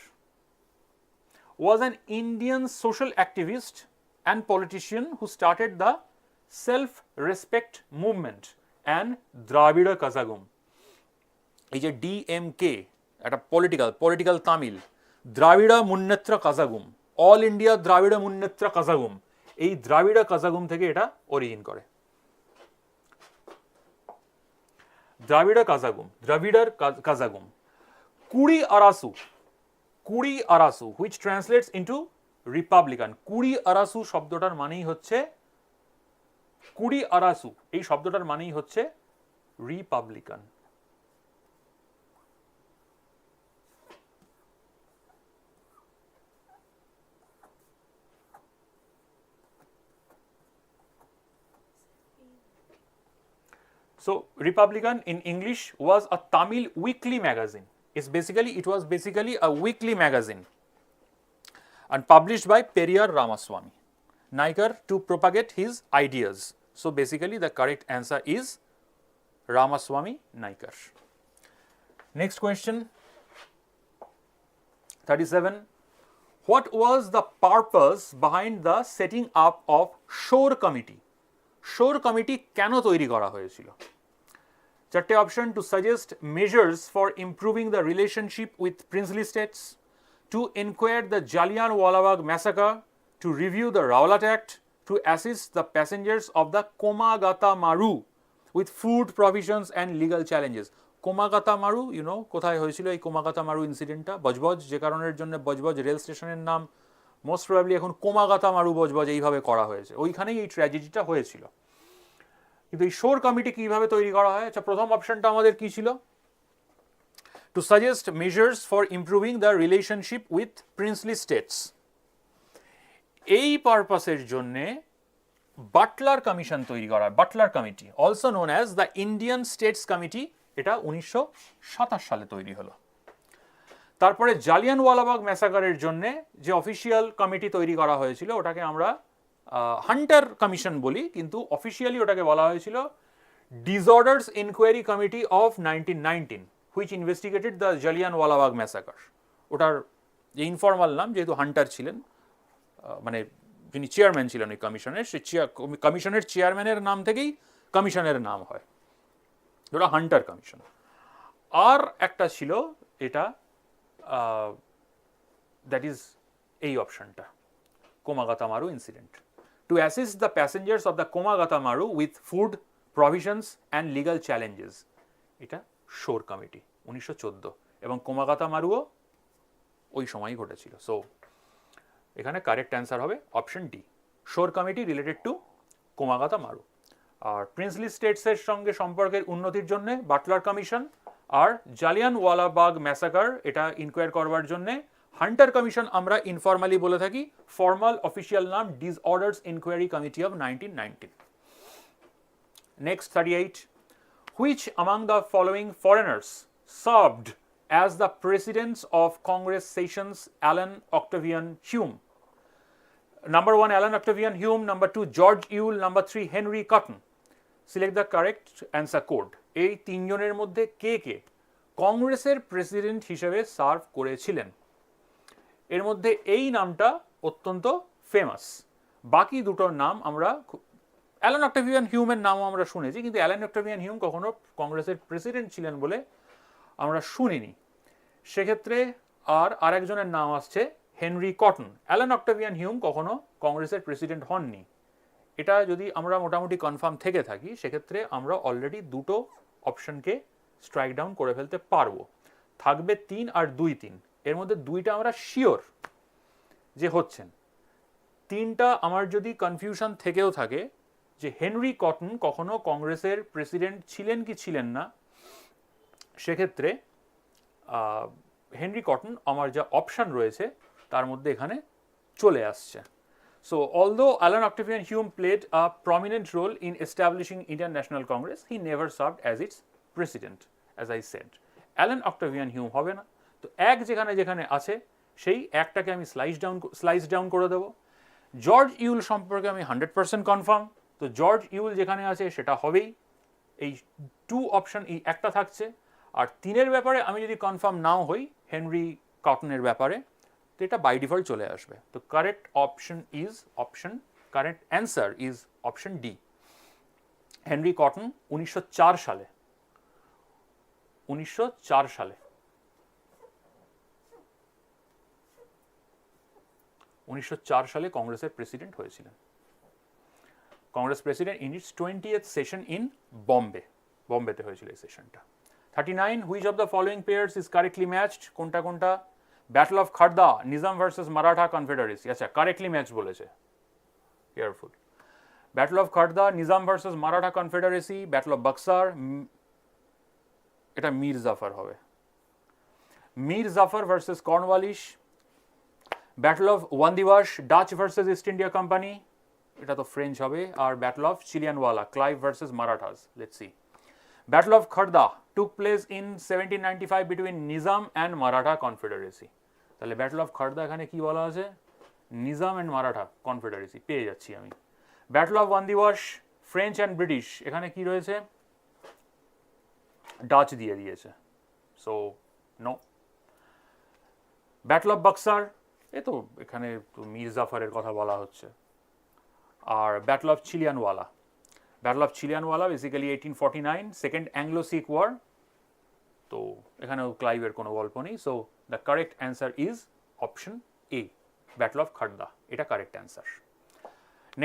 was an Indian social activist and politician who started the self-respect movement and Dravida Kazhagam. এই যে ডিএমকে একটা political Tamil, দ্রাবিড়া Munnetra কাজাগুম, all India দ্রাবিড়া Munnetra কাজাগুম, এই দ্রাবিড়া কাজাগুম থেকে এটা origin করে। দ্রাবিড়া কাজাগুম। কুড়ি আরাসু which translates into Republican. কুড়ি আরাসু শব্দটার মানেই হচ্ছে এই শব্দটার মানেই হচ্ছে Republican. So Republican in English was a Tamil weekly magazine. It was basically a weekly magazine and published by Periyar Ramaswamy Naikar to propagate his ideas. So basically the correct answer is Ramaswamy Naikar. Next question, 37. What was the purpose behind the setting up of Shore Committee? Shore Committee কেন তৈরি করা হয়েছিল? চারটে option: to suggest measures for improving the relationship with princely states, to enquire the Jallianwala Bagh massacre, to review the Rowlatt act, to assist the passengers of the Komagata Maru with food provisions and legal challenges. Komagata Maru, কোথায় হয়েছিল এই কোমাগাতা মারু ইনসিডেন্টটা? বজবজ, যে কারণের জন্য Budge Budge rail স্টেশনের নাম most probably এখন কোমাগাতা মারু বজবজ এইভাবে করা হয়েছে, ওইখানেই এই ট্র্যাজেডিটা হয়েছিল। কিন্তু এই শোর কমিটি কিভাবে তৈরি করা হয়? আচ্ছা, প্রথম অপশনটা আমাদের কি ছিল? To suggest measures for improving the relationship with princely states. এই পারপাসের জন্য বাটলার কমিশন তৈরি করা হয়, Butler committee, also known as the Indian states committee. এটা 1927 সালে তৈরি হলো। তারপরে জালিয়ানওয়ালাবাগ ম্যাসাকারের জন্য যে অফিসিয়াল কমিটি তৈরি করা হয়েছিল ওটাকে আমরা হান্টার কমিশন বলি, কিন্তু অফিসিয়ালি ওটাকে বলা হয়েছিল disorders inquiry committee of 1919 which investigated the Jallianwala Bagh massacre. ওটার যে ইনফর্মাল নাম, যেহেতু হান্টার ছিলেন, মানে যিনি চেয়ারম্যান ছিলেন ওই কমিশনের, সে কমিশনের চেয়ারম্যানের নাম থেকেই কমিশনের নাম হয়, ওটা হান্টার কমিশন। আর একটা ছিল এটা, দ্যাট ইজ এই অপশনটা, কোমাগাতা মারু incident. To assist the passengers of the Komagata Maru with food, provisions and legal challenges. এটা শোর কমিটি 1914, এবং কোমাগাতা মারুও ওই সময়ই ঘটেছিল। সো এখানে কারেক্ট অ্যান্সার হবে option D, Shore committee related to Komagata Maru. আর প্রিন্সলি স্টেটসের সঙ্গে সম্পর্কের উন্নতির জন্য বাটলার কমিশন, আর জালিয়ানওয়ালাবাগ ম্যাসাকার এটা ইনকোয়ার করবার জন্য হান্টার কমিশন আমরা ইনফর্মালি বলে থাকি, ফর্মাল অফিসিয়াল নাম disorders inquiry committee of 1919। Next 38. Which among the following foreigners served as the presidents of Congress sessions? Alan Octavian Hume. Number 1, Alan Octavian Hume. Number 2, George Ewell. Number 3, Henry Cotton. Select the correct answer code. এই তিনজনের মধ্যে কে কে কংগ্রেসের president হিসেবে serve করেছিলেন? এর মধ্যে এই নামটা অত্যন্ত ফেমাস, বাকি দুটোর নাম আমরা, অ্যালান অক্টাভিয়ান হিউমের নামও আমরা শুনেছি, কিন্তু অ্যালান অক্টাভিয়ান হিউম কখনো কংগ্রেসের প্রেসিডেন্ট ছিলেন বলে আমরা শুনিনি। সেক্ষেত্রে আরেকজনের নাম আসছে Henry cotton. Alan Octavian Hume কখনো কংগ্রেসের প্রেসিডেন্ট হননি। এটা যদি আমরা মোটামুটি কনফার্ম থেকে থাকি, সেক্ষেত্রে আমরা অলরেডি দুটো অপশনকে স্ট্রাইক ডাউন করে ফেলতে পারবো। থাকবে 3 আর 2-3, এর মধ্যে 2টা আমরা শিওর যে হচ্ছেন। 3টা আমার যদি কনফিউশন থেকেও থাকে যে হেনরি কটন কখনো কংগ্রেসের প্রেসিডেন্ট ছিলেন কি ছিলেন না, সেক্ষেত্রে হেনরি কটন আমার যা অপশন রয়েছে তার মধ্যে এখানে চলে আসছে। So although Alan Octavian Hume played a prominent role in establishing Indian National Congress, he never served as its president. As I said. Allan Octavian Hume হবে না, তো এক যেখানে যেখানে আছে সেই একটাকে আমি স্লাইস ডাউন করে দেবো। জর্জ ইউল সম্পর্কে আমি 100% কনফার্ম, তো জর্জ ইউল যেখানে আছে সেটা হবেই। এই 2 অপশন, এই একটা থাকছে। আর 3-এর ব্যাপারে আমি যদি কনফার্ম নাও হই হেনরি কটনের ব্যাপারে, তো এটা বাই ডিফল্ট চলে আসবে। তো correct answer is option D. Henry Cotton 1904 সালে 1904 সালে কংগ্রেসের প্রেসিডেন্ট হয়েছিলেন। Congress president in its 20th session in বম্বেতে হয়েছিল এই সেশনটা। 39, which of the following pairs is correctly matched? কোনটা কোনটা? Battle of Kharda, Nizam versus Maratha confederacy. আচ্ছা, কারেক্টলি ম্যাচ বলেছে, careful. Battle of Kharda, Nizam versus Maratha confederacy. Battle of Buxar, এটা মীর জাফর হবে। Mir Jafar versus Cornwallis. Battle of Wandiwash, Dutch versus East India company, এটা তো ফ্রেঞ্চ হবে। আর battle of Chillianwala, Clive versus Marathas. Let's see. Battle of Kharda took place in 1795 between Nizam and Maratha confederacy. তাহলে battle of Kharda এখানে কি বলা আছে? নিজাম অ্যান্ড মারাঠা কনফেডারেসি পেয়ে যাচ্ছি আমি। Battle of Wandiwash, French and British, এখানে কি রয়েছে? ডাচ দিয়ে দিয়েছে, so no. Battle of Buxar, এ তো এখানে তো মীর জাফরের কথা বলা হচ্ছে। আর battle of Chillianwala, basically 1849, second Anglo Sikh war, তো এখানেও ক্লাইভের কোনো গল্প নেই। So the correct answer is option A, battle of Kharda, এটা correct answer.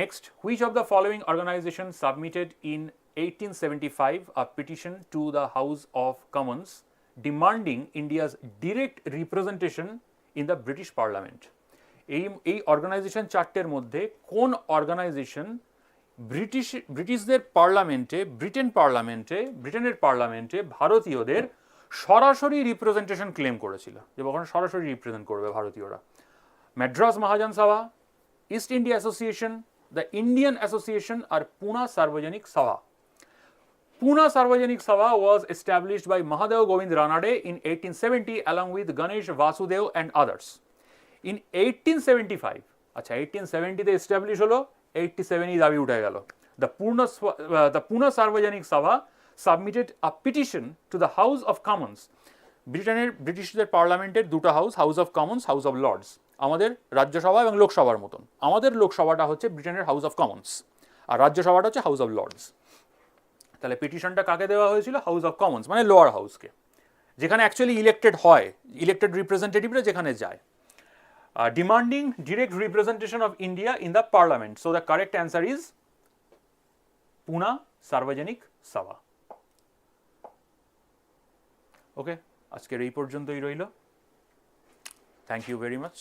Next, which of the following organisation submitted in 1875 a petition to the House of Commons demanding India's direct representation in the British Parliament? এই organisation চারটের মধ্যে কোন organisation ব্রিটিশদের পার্লামেন্টে, ব্রিটেনের পার্লামেন্টে ভারতীয়দের সরাসরি রিপ্রেজেন্টেশন ক্লেম করেছিল, যে ওখানে সরাসরি রিপ্রেজেন্ট করবে ভারতীয়রা? Madras Mahajan Sabha, East India association, the Indian association, আর Poona Sarvajanik Sabha. Pune Sarvajanik Sabha was established by Mahadev Govind Ranade in 1870 along with Ganesh Vasudev and others. In 1875, আচ্ছা 1870 তে এস্টাবলিশ হলো, 87 দাবি উঠে গেল। The Pune Sarvajanik Sabha submitted a petition to the House of Commons. ব্রিটিশদের পার্লামেন্টের দুটো House of Commons, House of Lords. আমাদের রাজ্যসভা এবং লোকসভার মতন। আমাদের লোকসভাটা হচ্ছে ব্রিটেনের হাউস অফ কমন্স, আর রাজ্যসভাটা হচ্ছে হাউস অফ লর্ডস। তাহলে পিটিশনটা কাকে দেওয়া হয়েছিল? হাউস অফ কমন্স, মানে লোয়ার হাউসকে, যেখানে অ্যাকচুয়ালি ইলেক্টেড হয়, ইলেক্টেড রিপ্রেজেন্টেটিভরা যেখানে যায়। Demanding direct representation of India in the parliament. So the correct answer is Poona Sarvajanik Sabha. Okay, আজকের এই পর্যন্তই রইল। Thank you very much.